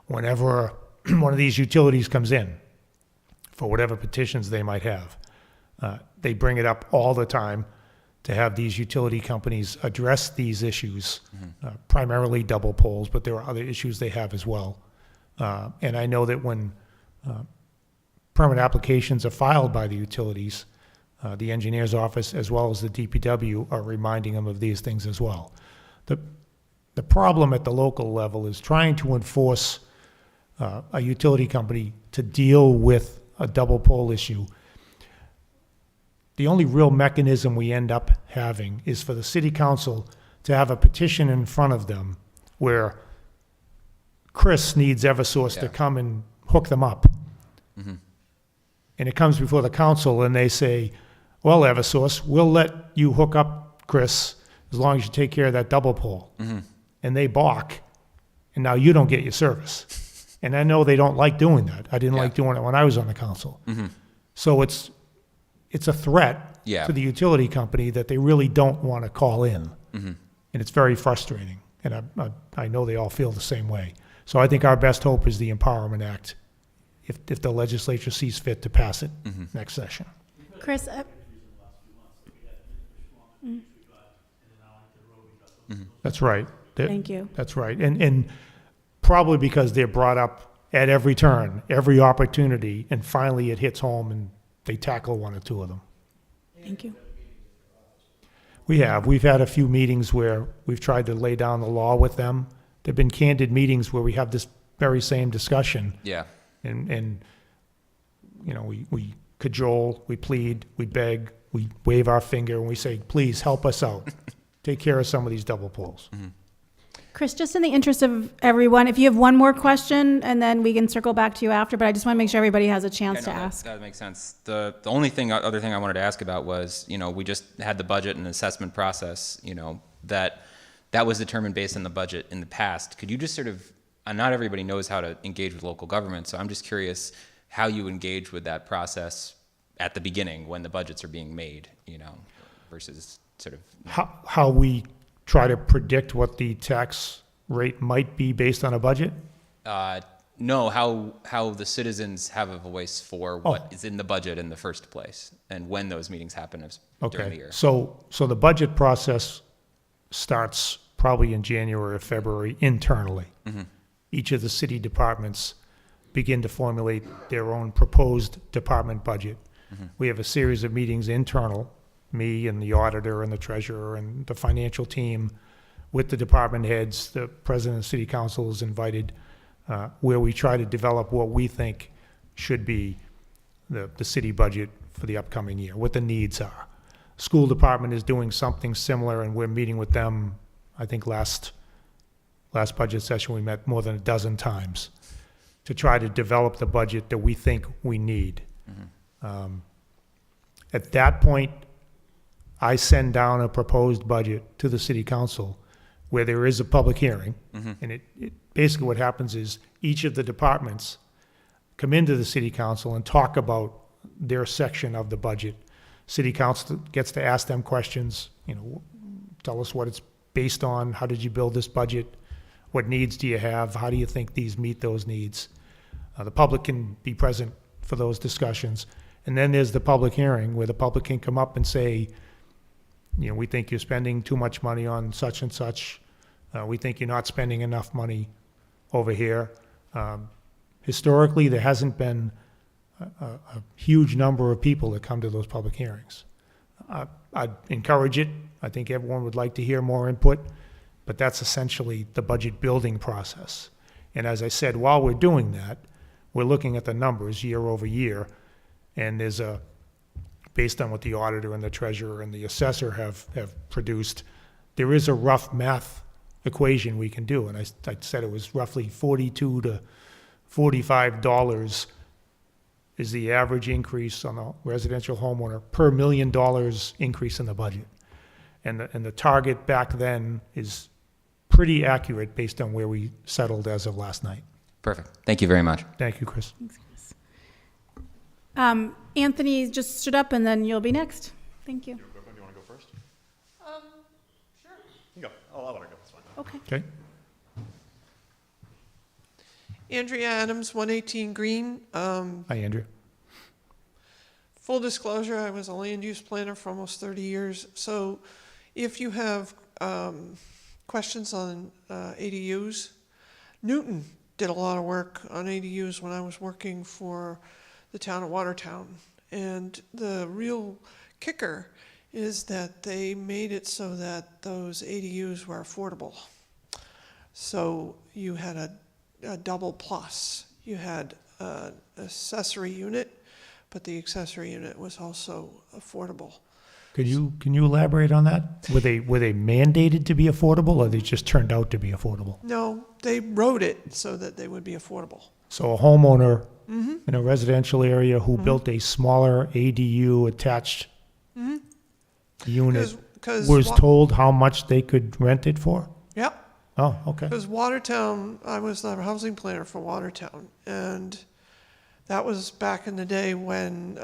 whenever one of these utilities comes in, for whatever petitions they might have. They bring it up all the time to have these utility companies address these issues, primarily double poles, but there are other issues they have as well. And I know that when permit applications are filed by the utilities, the engineer's office as well as the DPW are reminding them of these things as well. The problem at the local level is trying to enforce a utility company to deal with a double pole issue. The only real mechanism we end up having is for the city council to have a petition in front of them where Chris needs Eversource to come and hook them up. And it comes before the council and they say, well, Eversource, we'll let you hook up Chris as long as you take care of that double pole. And they balk, and now you don't get your service. And I know they don't like doing that. I didn't like doing it when I was on the council. So it's a threat to the utility company that they really don't want to call in. And it's very frustrating. And I know they all feel the same way. So I think our best hope is the Empowerment Act, if the legislature sees fit to pass it next session. Chris, That's right. thank you. That's right. And probably because they're brought up at every turn, every opportunity, and finally it hits home and they tackle one or two of them. Thank you. We have. We've had a few meetings where we've tried to lay down the law with them. There've been candid meetings where we have this very same discussion. Yeah. And you know, we cajole, we plead, we beg, we wave our finger, and we say, please help us out. Take care of some of these double poles. Chris, just in the interest of everyone, if you have one more question, and then we can circle back to you after, but I just want to make sure everybody has a chance to ask. That makes sense. The only other thing I wanted to ask about was, we just had the budget and assessment process, that was determined based on the budget in the past. Could you just sort of, not everybody knows how to engage with local government, so I'm just curious how you engage with that process at the beginning when the budgets are being made, versus sort of. How we try to predict what the tax rate might be based on a budget? No, how the citizens have a voice for what is in the budget in the first place, and when those meetings happen during the year. So the budget process starts probably in January or February internally. Each of the city departments begin to formulate their own proposed department budget. We have a series of meetings internal, me and the auditor and the treasurer and the financial team with the department heads. The president of the city council is invited, where we try to develop what we think should be the city budget for the upcoming year, what the needs are. School department is doing something similar, and we're meeting with them. I think last budget session we met more than a dozen times to try to develop the budget that we think we need. At that point, I send down a proposed budget to the city council where there is a public hearing. And it basically what happens is each of the departments come into the city council and talk about their section of the budget. City council gets to ask them questions, tell us what it's based on, how did you build this budget, what needs do you have, how do you think these meet those needs. The public can be present for those discussions. And then there's the public hearing where the public can come up and say, we think you're spending too much money on such and such. We think you're not spending enough money over here. Historically, there hasn't been a huge number of people that come to those public hearings. I'd encourage it. I think everyone would like to hear more input, but that's essentially the budget building process. And as I said, while we're doing that, we're looking at the numbers year over year, and there's a based on what the auditor and the treasurer and the assessor have produced, there is a rough math equation we can do. And I said it was roughly $42 to $45 is the average increase on a residential homeowner per $1 million increase in the budget. And the target back then is pretty accurate based on where we settled as of last night. Perfect. Thank you very much. Thank you, Chris. Anthony just stood up, and then you'll be next. Thank you. Do you want to go first? Sure. You go. I'll let her go. It's fine. Okay. Okay? Andrea Adams, 118 Green. Hi, Andrea. Full disclosure, I was a land use planner for almost 30 years. So if you have questions on ADUs, Newton did a lot of work on ADUs when I was working for the town of Watertown. And the real kicker is that they made it so that those ADUs were affordable. So you had a double plus. You had an accessory unit, but the accessory unit was also affordable. Can you elaborate on that? Were they mandated to be affordable, or they just turned out to be affordable? No, they wrote it so that they would be affordable. So a homeowner in a residential area who built a smaller ADU attached unit 'Cause was told how much they could rent it for? Yep. Oh, okay. Because Watertown, I was the housing planner for Watertown, and that was back in the day when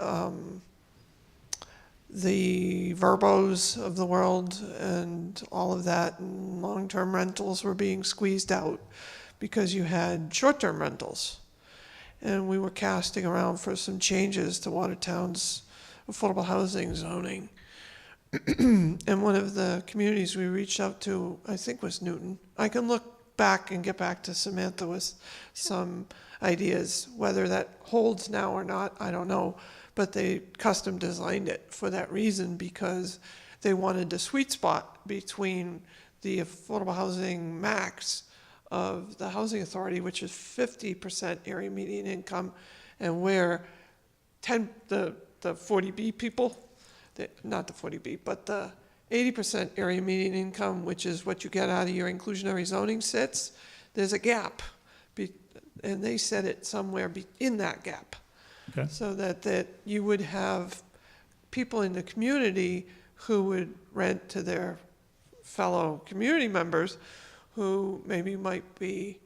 the Verbos of the world and all of that and long-term rentals were being squeezed out because you had short-term rentals. And we were casting around for some changes to Watertown's affordable housing zoning. And one of the communities we reached out to, I think, was Newton. I can look back and get back to Samantha with some ideas. Whether that holds now or not, I don't know. But they custom designed it for that reason, because they wanted the sweet spot between the affordable housing max of the housing authority, which is 50% area median income, and where the 40B people, not the 40B, but the 80% area median income, which is what you get out of your inclusionary zoning sits, there's a gap. And they set it somewhere in that gap. Okay. So that you would have people in the community who would rent to their fellow community members who maybe might be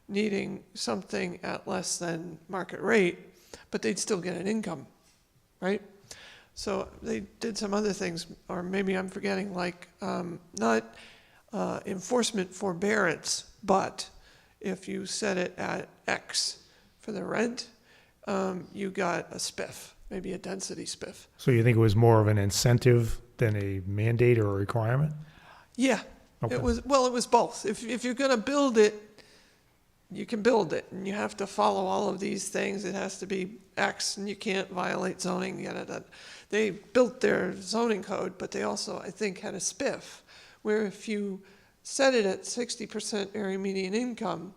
needing something at less than market rate, but they'd still get an income, right? So they did some other things, or maybe I'm forgetting, like not enforcement forbearance, but if you set it at X for the rent, you got a spiff, maybe a density spiff. So you think it was more of an incentive than a mandate or a requirement? Yeah, Okay. it was both. If you're going to build it, you can build it, and you have to follow all of these things. It has to be X, and you can't violate zoning. They built their zoning code, but they also, I think, had a spiff, where if you set it at 60% area median income,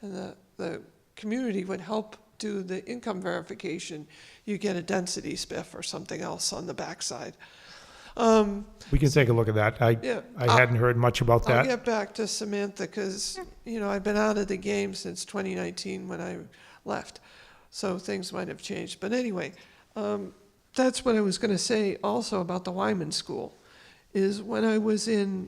and the community would help do the income verification, you get a density spiff or something else on the backside. We can take a look at that. I hadn't heard much about I'll that. get back to Samantha because, I've been out of the game since 2019 when I left. So things might have changed. But anyway, that's what I was going to say also about the Wyman School, is when I was in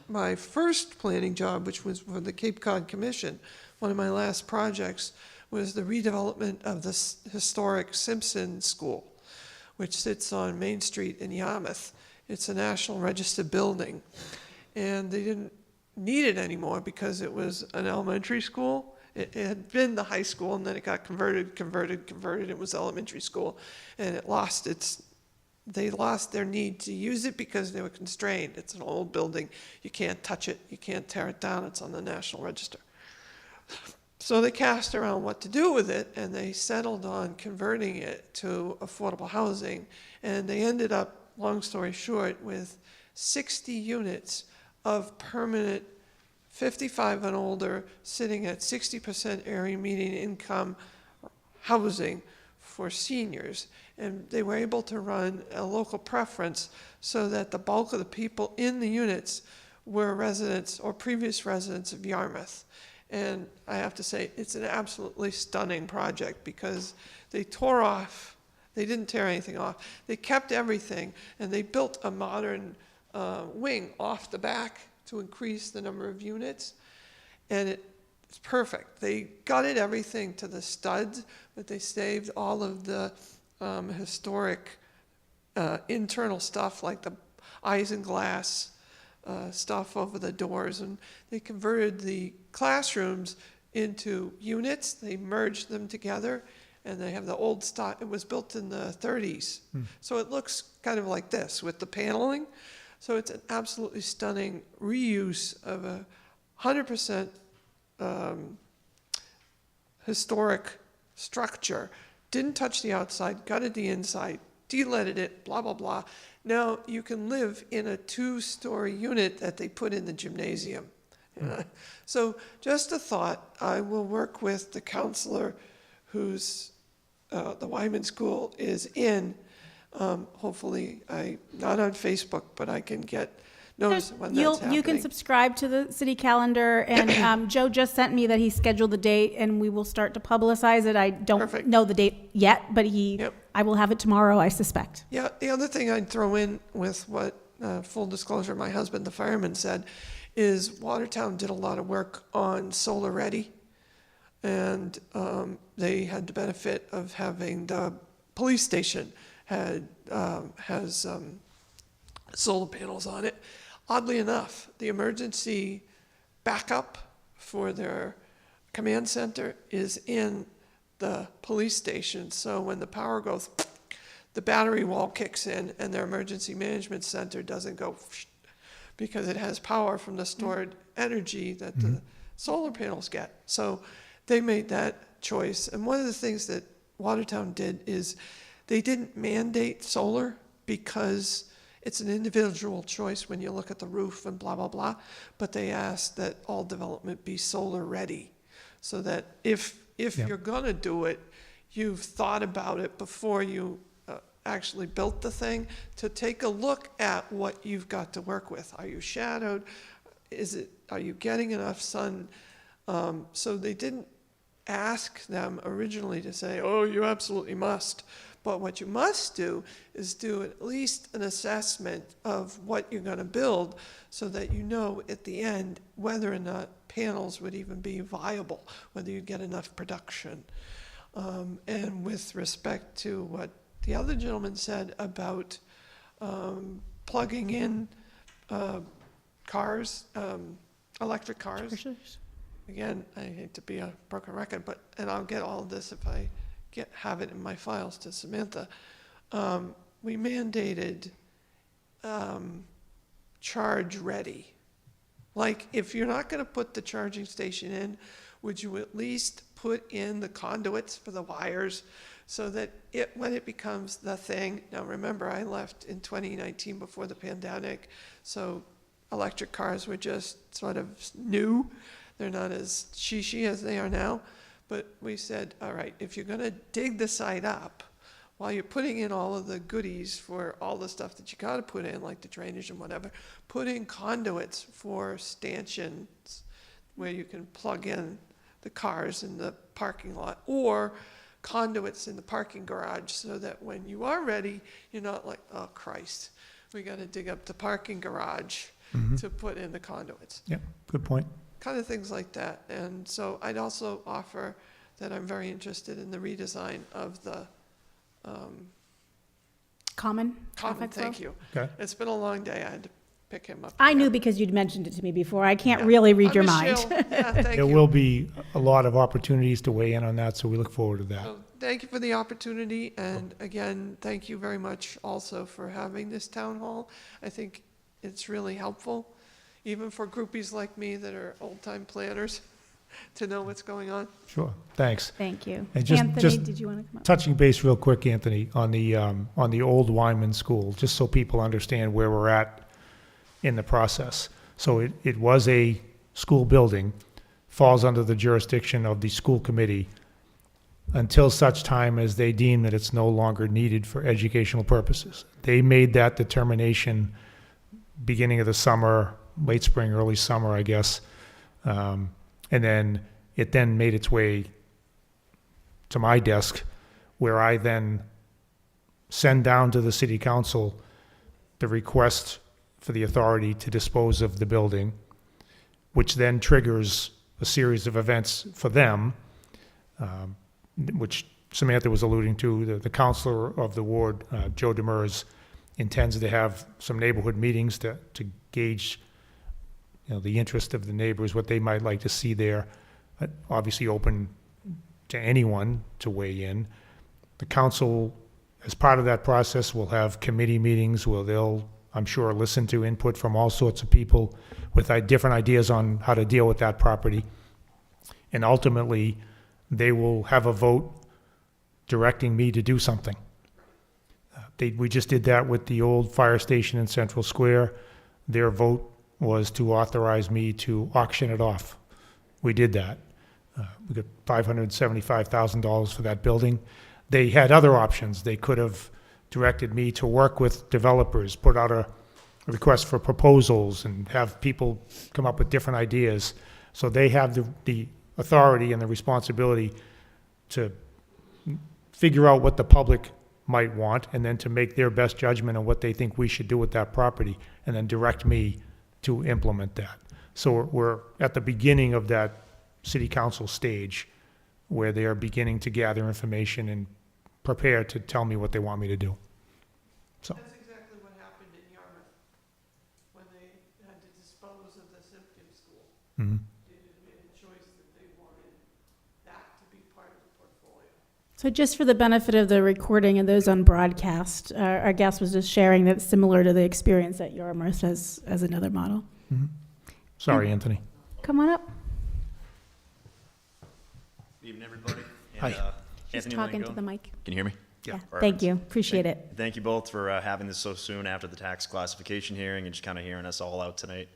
my first planning job, which was for the Cape Cod Commission, one of my last projects was the redevelopment of the historic Simpson School, which sits on Main Street in Yarmouth. It's a National Register building. And they didn't need it anymore because it was an elementary school. It had been the high school, and then it got converted. It was elementary school. And they lost their need to use it because they were constrained. It's an old building. You can't touch it. You can't tear it down. It's on the National Register. So they cast around what to do with it, and they settled on converting it to affordable housing. And they ended up, long story short, with 60 units of permanent 55 and older sitting at 60% area median income housing for seniors. And they were able to run a local preference so that the bulk of the people in the units were residents or previous residents of Yarmouth. And I have to say, it's an absolutely stunning project because they didn't tear anything off. They kept everything, and they built a modern wing off the back to increase the number of units. And it's perfect. They gutted everything to the studs, but they saved all of the historic internal stuff like the isinglass stuff over the doors, and they converted the classrooms into units. They merged them together, and they have the old style. It was built in the 30s, so it looks kind of like this with the paneling. So it's an absolutely stunning reuse of a 100% historic structure. Didn't touch the outside, gutted the inside, de-leaded it, blah, blah, blah. Now you can live in a 2-story unit that they put in the gymnasium. So just a thought, I will work with the counselor who's the Wyman School is in. Hopefully, not on Facebook, but I can get notice when that's happening. You can subscribe to the city calendar, and Joe just sent me that he scheduled the date, and we will start to publicize it. I don't Perfect. know the date yet, but Yep. I will have it tomorrow, I suspect. Yeah, the other thing I'd throw in with what, full disclosure, my husband, the fireman, said, is Watertown did a lot of work on Solar Ready, and they had the benefit of having the police station has solar panels on it. Oddly enough, the emergency backup for their command center is in the police station. So when the power goes, the battery wall kicks in and their emergency management center doesn't go because it has power from the stored energy that the solar panels get. So they made that choice. And one of the things that Watertown did is they didn't mandate solar because it's an individual choice when you look at the roof and blah, blah, blah. But they asked that all development be solar ready so that if you're going to do it, you've thought about it before you actually built the thing, to take a look at what you've got to work with. Are you shadowed? Are you getting enough sun? So they didn't ask them originally to say, oh, you absolutely must. But what you must do is do at least an assessment of what you're going to build so that you know at the end whether or not panels would even be viable, whether you get enough production. And with respect to what the other gentleman said about plugging in cars, electric cars. Again, I hate to be a broken record, and I'll get all of this if I have it in my files to Samantha. We mandated charge ready. Like, if you're not going to put the charging station in, would you at least put in the conduits for the wires so that when it becomes the thing? Now, remember, I left in 2019 before the pandemic, so electric cars were just sort of new. They're not as shishi as they are now. But we said, all right, if you're going to dig the site up, while you're putting in all of the goodies for all the stuff that you got to put in, like the drainage and whatever, put in conduits for stanchions where you can plug in the cars in the parking lot, or conduits in the parking garage so that when you are ready, you're not like, oh, Christ, we got to dig up the parking garage to put in the conduits. Yeah, good point. Kind of things like that. And so I'd also offer that I'm very interested in the redesign of the Common? common. traffic flow? Thank you. Okay. It's been a long day. I had to pick him up. I knew again. because you'd mentioned it to me before. I can't Yeah. really read I'm your a mind. shill. Yeah, thank There you. will be a lot of opportunities to weigh in on that, so we look forward to that. So thank you for the opportunity. And again, thank you very much also for having this town hall. I think it's really helpful, even for groupies like me that are old-time planners, to know what's going on. Sure, thanks. Thank you. And just- Anthony, just did you want to come up? Touching base real quick, Anthony, on the old Wyman School, just so people understand where we're at in the process. So it was a school building, falls under the jurisdiction of the school committee. until such time as they deem that it's no longer needed for educational purposes. They made that determination beginning of the summer, late spring, early summer, I guess. And then it then made its way to my desk, where I then send down to the city council the request for the authority to dispose of the building, which then triggers a series of events for them, which Samantha was alluding to. The counselor of the ward, Joe Demers, intends to have some neighborhood meetings to gauge, the interest of the neighbors, what they might like to see there. Obviously open to anyone to weigh in. The council, as part of that process, will have committee meetings where they'll, I'm sure, listen to input from all sorts of people with different ideas on how to deal with that property. And ultimately, they will have a vote directing me to do something. We just did that with the old fire station in Central Square. Their vote was to authorize me to auction it off. We did that. We got $575,000 for that building. They had other options. They could have directed me to work with developers, put out a request for proposals, and have people come up with different ideas. So they have the authority and the responsibility to figure out what the public might want, and then to make their best judgment on what they think we should do with that property, and then direct me to implement that. So we're at the beginning of that city council stage where they are beginning to gather information and prepare to tell me what they want me to do. So, That's exactly what happened in Yarmouth when they had to dispose of the Simpkin School. mhm. They made a choice that they wanted that to be part of the portfolio. So just for the benefit of the recording and those on broadcast, our guest was just sharing that it's similar to the experience at Yarmouth as another model. Sorry, Anthony. Come on up. Good evening, everybody. Hi. She's Anthony talking Lango. to the mic. Can you hear me? Yeah, Perfect. thank you. Appreciate it. Thank you both for having this so soon after the tax classification hearing and just kind of hearing us all out tonight.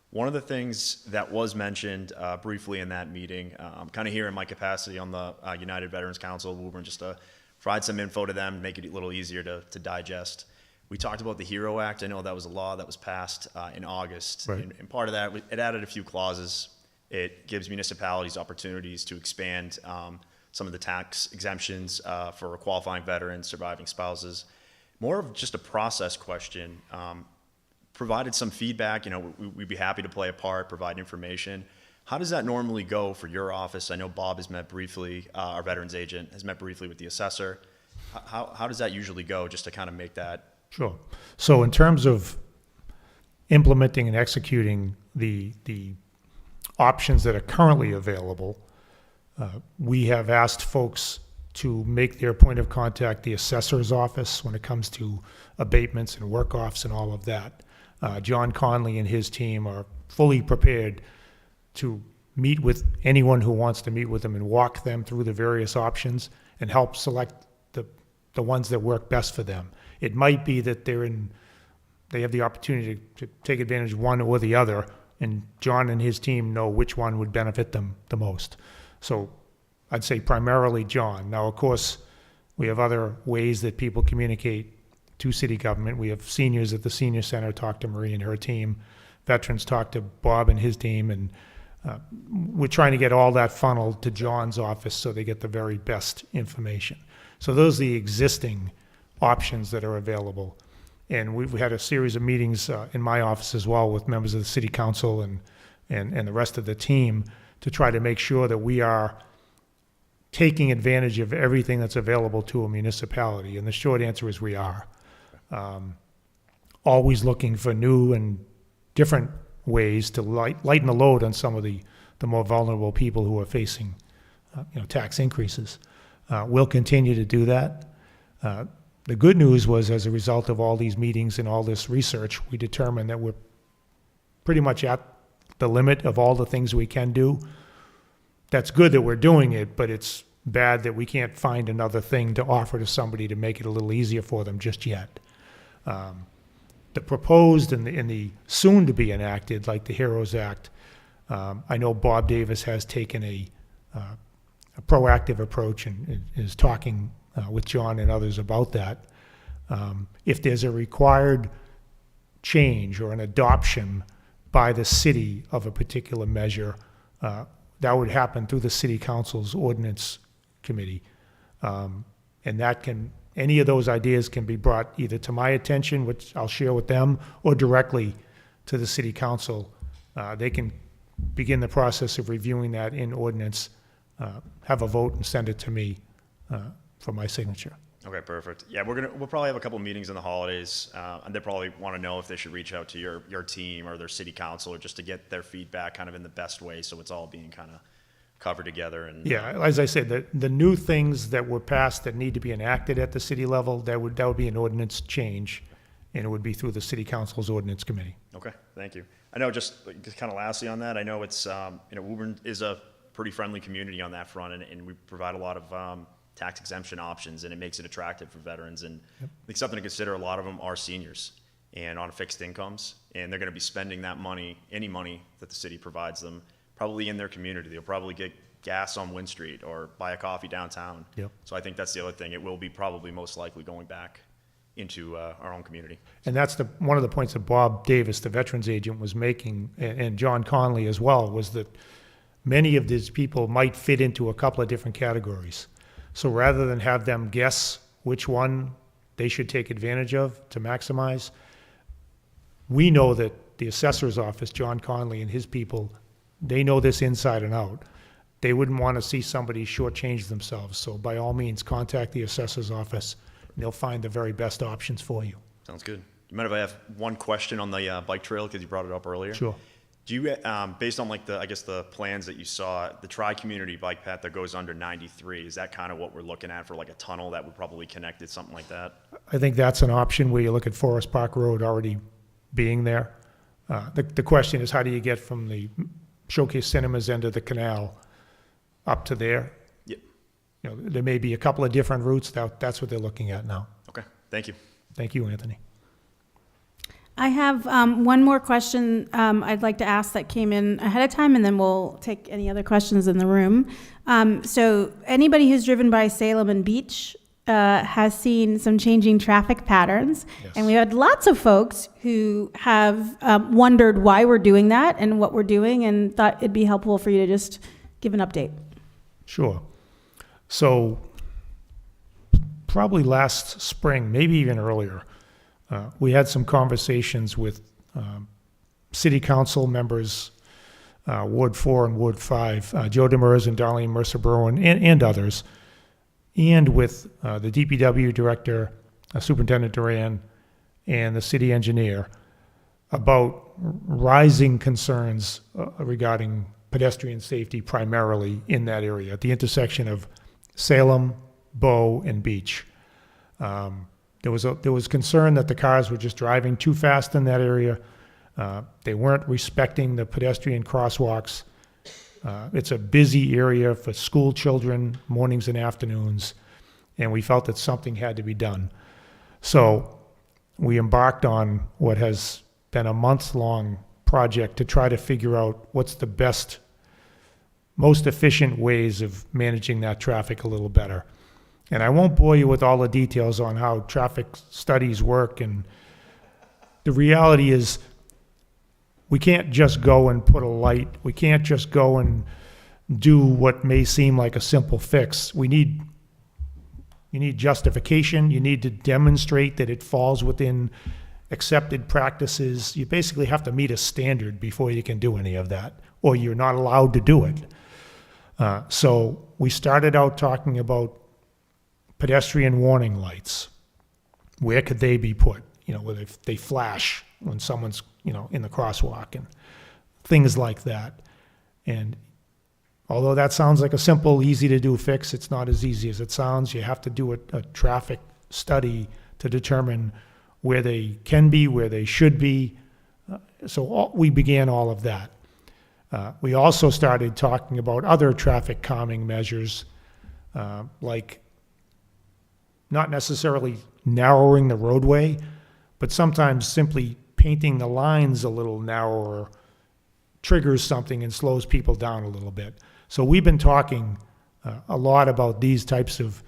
One of the things that was mentioned briefly in that meeting, kind of here in my capacity on the United Veterans Council of Woburn, just to provide some info to them, make it a little easier to digest. We talked about the HERO Act. I know that was a law that was passed in August. Right. And part of that, it added a few clauses. It gives municipalities opportunities to expand some of the tax exemptions for qualifying veterans, surviving spouses. More of just a process question. Provided some feedback, we'd be happy to play a part, provide information. How does that normally go for your office? I know Bob has met briefly, our veterans agent has met briefly with the assessor. How does that usually go, just to kind of make that? Sure. So in terms of implementing and executing the options that are currently available, we have asked folks to make their point of contact the assessor's office when it comes to abatements and work-offs and all of that. John Conley and his team are fully prepared to meet with anyone who wants to meet with them and walk them through the various options and help select the ones that work best for them. It might be that they have the opportunity to take advantage of one or the other, and John and his team know which one would benefit them the most. So I'd say primarily John. Now, of course, we have other ways that people communicate to city government. We have seniors at the senior center talk to Marie and her team. Veterans talk to Bob and his team, and we're trying to get all that funneled to John's office so they get the very best information. So those are the existing options that are available. And we had a series of meetings in my office as well with members of the city council and the rest of the team to try to make sure that we are taking advantage of everything that's available to a municipality. And the short answer is we are. Always looking for new and different ways to lighten the load on some of the more vulnerable people who are facing tax increases. We'll continue to do that. The good news was, as a result of all these meetings and all this research, we determined that we're pretty much at the limit of all the things we can do. That's good that we're doing it, but it's bad that we can't find another thing to offer to somebody to make it a little easier for them just yet. The proposed and the soon to be enacted, like the HEROES Act, I know Bob Davis has taken a a proactive approach and is talking with John and others about that. If there's a required change or an adoption by the city of a particular measure, that would happen through the city council's ordinance committee. And that can, any of those ideas can be brought either to my attention, which I'll share with them, or directly to the city council. They can begin the process of reviewing that in ordinance, have a vote and send it to me for my signature. Okay, perfect. Yeah, we'll probably have a couple meetings in the holidays, and they probably want to know if they should reach out to your team or their city council, or just to get their feedback kind of in the best way, so it's all being kind of covered together. And Yeah, as I said, the new things that were passed that need to be enacted at the city level, that would be an ordinance change, and it would be through the city council's ordinance committee. Okay, thank you. I know, just kind of lastly on that, I know it's Woburn is a pretty friendly community on that front, and we provide a lot of tax exemption options, and it makes it attractive for veterans. And I think something to consider, a lot of them are seniors and on fixed incomes, and they're going to be spending that money, any money that the city provides them, probably in their community. They'll probably get gas on Wynn Street or buy a coffee downtown. Yep. So I think that's the other thing. It will be probably most likely going back into our own community. And that's one of the points that Bob Davis, the veterans agent, was making, and John Conley as well, was that many of these people might fit into a couple of different categories. So rather than have them guess which one they should take advantage of to maximize, we know that the assessor's office, John Conley and his people, they know this inside and out. They wouldn't want to see somebody shortchange themselves. So by all means, contact the assessor's office, and they'll find the very best options for you. Sounds good. You mind if I have one question on the bike trail, because you brought it up earlier? Sure. Do you, based on like the plans that you saw, the tri-community bike path that goes under 93, is that kind of what we're looking at for, like a tunnel that would probably connect it, something like that? I think that's an option where you look at Forest Park Road already being there. The question is, how do you get from the Showcase Cinemas end of the canal up to there? Yep. You know, there may be a couple of different routes. That's what they're looking at now. Okay, thank you. Thank you, Anthony. I have one more question I'd like to ask that came in ahead of time, and then we'll take any other questions in the room. So anybody who's driven by Salem and Beach has seen some changing traffic patterns. Yes. And we had lots of folks who have wondered why we're doing that and what we're doing, and thought it'd be helpful for you to just give an update. Sure. So probably last spring, maybe even earlier, we had some conversations with city council members, Ward 4 and Ward 5, Joe Demers and Darlene Mercer-Berwin, and others, and with the DPW director, Superintendent Duran, and the city engineer about rising concerns regarding pedestrian safety primarily in that area, at the intersection of Salem, Bow, and Beach. There was concern that the cars were just driving too fast in that area. They weren't respecting the pedestrian crosswalks. It's a busy area for school children, mornings and afternoons, and we felt that something had to be done. So we embarked on what has been a month-long project to try to figure out what's the best, most efficient ways of managing that traffic a little better. And I won't bore you with all the details on how traffic studies work, and the reality is we can't just go and put a light. We can't just go and do what may seem like a simple fix. You need justification. You need to demonstrate that it falls within accepted practices. You basically have to meet a standard before you can do any of that, or you're not allowed to do it. So we started out talking about pedestrian warning lights. Where could they be put? Where they flash when someone's, in the crosswalk, and things like that. And although that sounds like a simple, easy to do fix, it's not as easy as it sounds. You have to do a traffic study to determine where they can be, where they should be. We began all of that. We also started talking about other traffic calming measures, like not necessarily narrowing the roadway, but sometimes simply painting the lines a little narrower triggers something and slows people down a little bit. So we've been talking a lot about these types of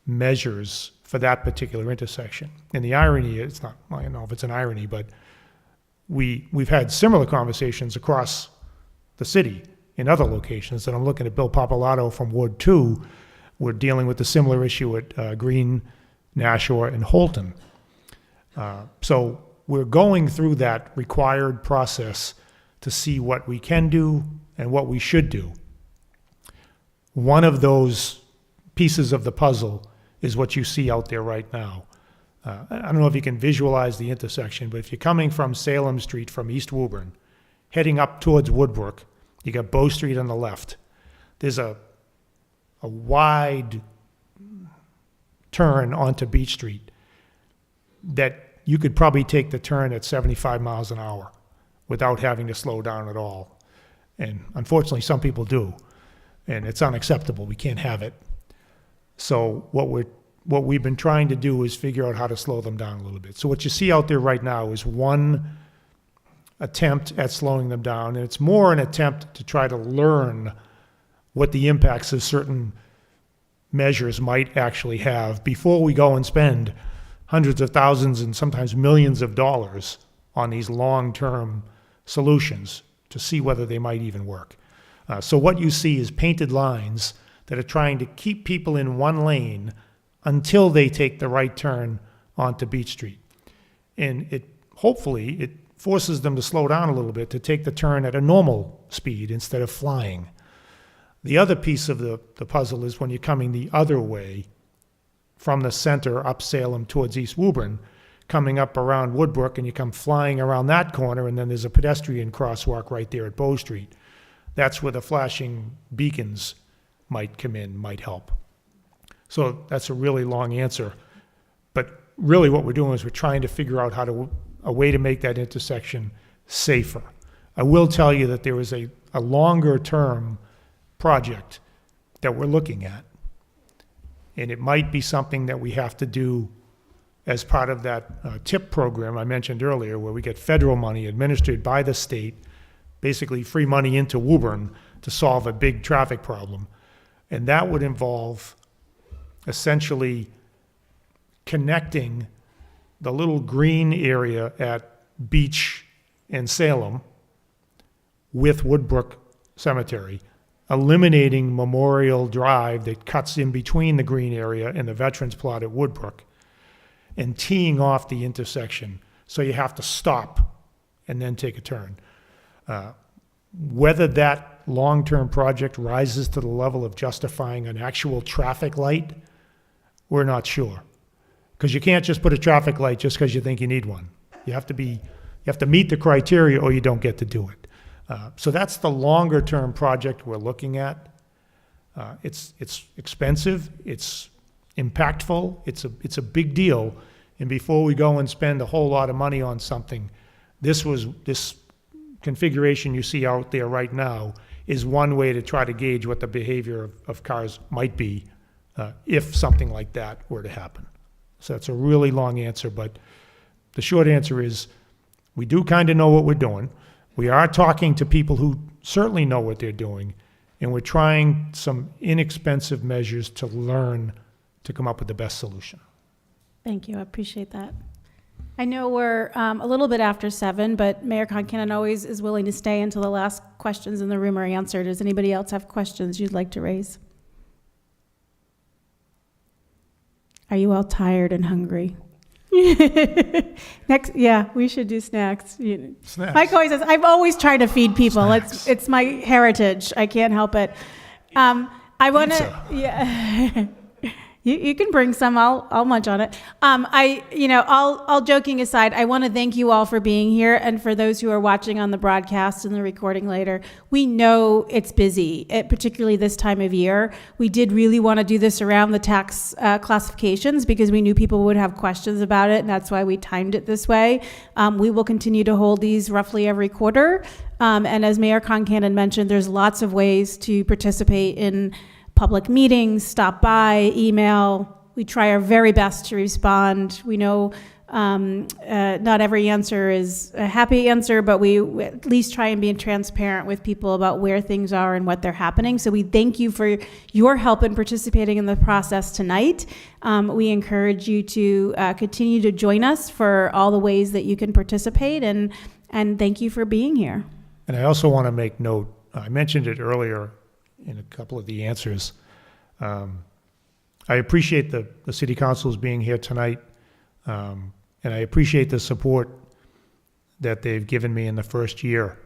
measures for that particular intersection. And the irony is, not, I don't know if it's an irony, but we've had similar conversations across the city in other locations. And I'm looking at Bill Papalato from Ward 2. We're dealing with a similar issue at Green, Nashua, and Holton. So we're going through that required process to see what we can do and what we should do. One of those pieces of the puzzle is what you see out there right now. I don't know if you can visualize the intersection, but if you're coming from Salem Street from East Woburn, heading up towards Woodbrook, you got Bow Street on the left. There's a wide turn onto Beach Street that you could probably take the turn at 75 miles an hour without having to slow down at all. And unfortunately, some people do, and it's unacceptable. We can't have it. So what we've been trying to do is figure out how to slow them down a little bit. So what you see out there right now is one attempt at slowing them down, and it's more an attempt to try to learn what the impacts of certain measures might actually have before we go and spend hundreds of thousands and sometimes millions of dollars on these long-term solutions to see whether they might even work. So what you see is painted lines that are trying to keep people in one lane until they take the right turn onto Beach Street. And hopefully it forces them to slow down a little bit to take the turn at a normal speed instead of flying. The other piece of the puzzle is when you're coming the other way from the center up Salem towards East Woburn, coming up around Woodbrook, and you come flying around that corner, and then there's a pedestrian crosswalk right there at Bow Street. That's where the flashing beacons might come in, might help. So that's a really long answer. But really what we're doing is we're trying to figure out a way to make that intersection safer. I will tell you that there is a longer term project that we're looking at. And it might be something that we have to do as part of that TIP program I mentioned earlier, where we get federal money administered by the state, basically free money into Woburn to solve a big traffic problem. And that would involve essentially connecting the little green area at Beach and Salem with Woodbrook Cemetery, eliminating Memorial Drive that cuts in between the green area and the Veterans Plot at Woodbrook, and teeing off the intersection so you have to stop and then take a turn. Whether that long-term project rises to the level of justifying an actual traffic light, we're not sure. Because you can't just put a traffic light just because you think you need one. You have to meet the criteria or you don't get to do it. So that's the longer-term project we're looking at. It's expensive, it's impactful, it's a big deal. And before we go and spend a whole lot of money on something, this configuration you see out there right now is one way to try to gauge what the behavior of cars might be if something like that were to happen. So that's a really long answer, but the short answer is we do kind of know what we're doing. We are talking to people who certainly know what they're doing, and we're trying some inexpensive measures to learn to come up with the best solution. Thank you. I appreciate that. I know we're a little bit after 7, but Mayor Concanon always is willing to stay until the last questions in the room are answered. Does anybody else have questions you'd like to raise? Are you all tired and hungry? Next, yeah, we should do snacks. Snacks. Mike always says, I've always tried to feed people. It's my heritage. I can't help it. I want to, yeah. You can bring some. I'll munch on it. All joking aside, I want to thank you all for being here, and for those who are watching on the broadcast and the recording later. We know it's busy, particularly this time of year. We did really want to do this around the tax classifications because we knew people would have questions about it, and that's why we timed it this way. We will continue to hold these roughly every quarter, and as Mayor Concanon mentioned, there's lots of ways to participate in public meetings, stop by, email, We try our very best to respond. We know not every answer is a happy answer, but we at least try and be transparent with people about where things are and what they're happening. So we thank you for your help in participating in the process tonight. We encourage you to continue to join us for all the ways that you can participate, and thank you for being here. And I also want to make note, I mentioned it earlier in a couple of the answers. I appreciate the city council's being here tonight. And I appreciate the support that they've given me in the first year.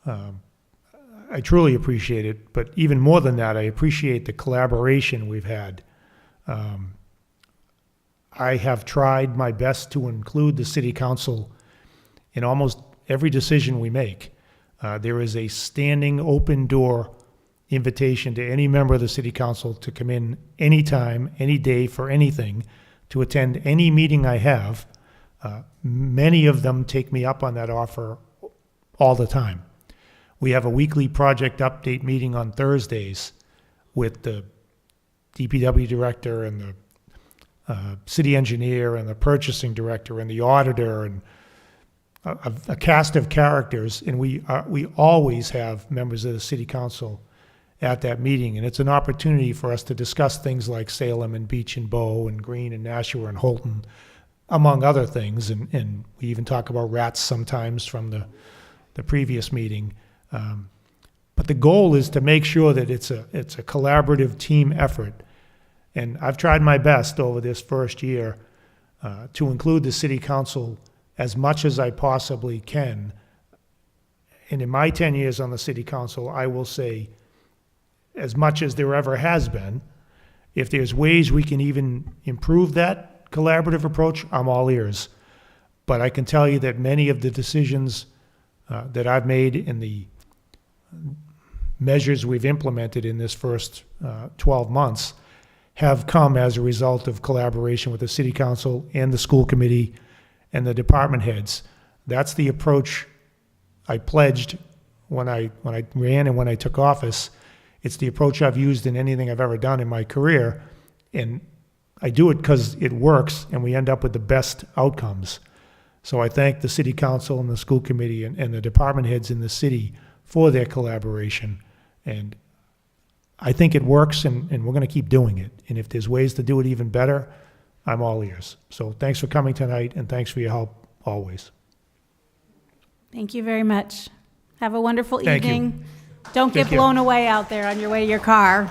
I truly appreciate it, but even more than that, I appreciate the collaboration we've had. I have tried my best to include the city council in almost every decision we make. There is a standing open door invitation to any member of the city council to come in anytime, any day for anything, to attend any meeting I have. Many of them take me up on that offer all the time. We have a weekly project update meeting on Thursdays with the DPW director and the city engineer and the purchasing director and the auditor and a cast of characters. And we always have members of the city council at that meeting. And it's an opportunity for us to discuss things like Salem and Beach and Bow and Green and Nashua and Holton, among other things, and we even talk about rats sometimes from the previous meeting. But the goal is to make sure that it's a collaborative team effort. And I've tried my best over this first year to include the city council as much as I possibly can. And in my 10 years on the city council, I will say, as much as there ever has been, if there's ways we can even improve that collaborative approach, I'm all ears. But I can tell you that many of the decisions that I've made in the measures we've implemented in this first 12 months have come as a result of collaboration with the city council and the school committee and the department heads. That's the approach I pledged when I ran and when I took office. It's the approach I've used in anything I've ever done in my career, and I do it because it works and we end up with the best outcomes. So I thank the city council and the school committee and the department heads in the city for their collaboration. And I think it works, and we're going to keep doing it. And if there's ways to do it even better, I'm all ears. So thanks for coming tonight, and thanks for your help always. Thank you very much. Have a wonderful Thank you. evening. Don't Take get care. blown away out there on your way to your car.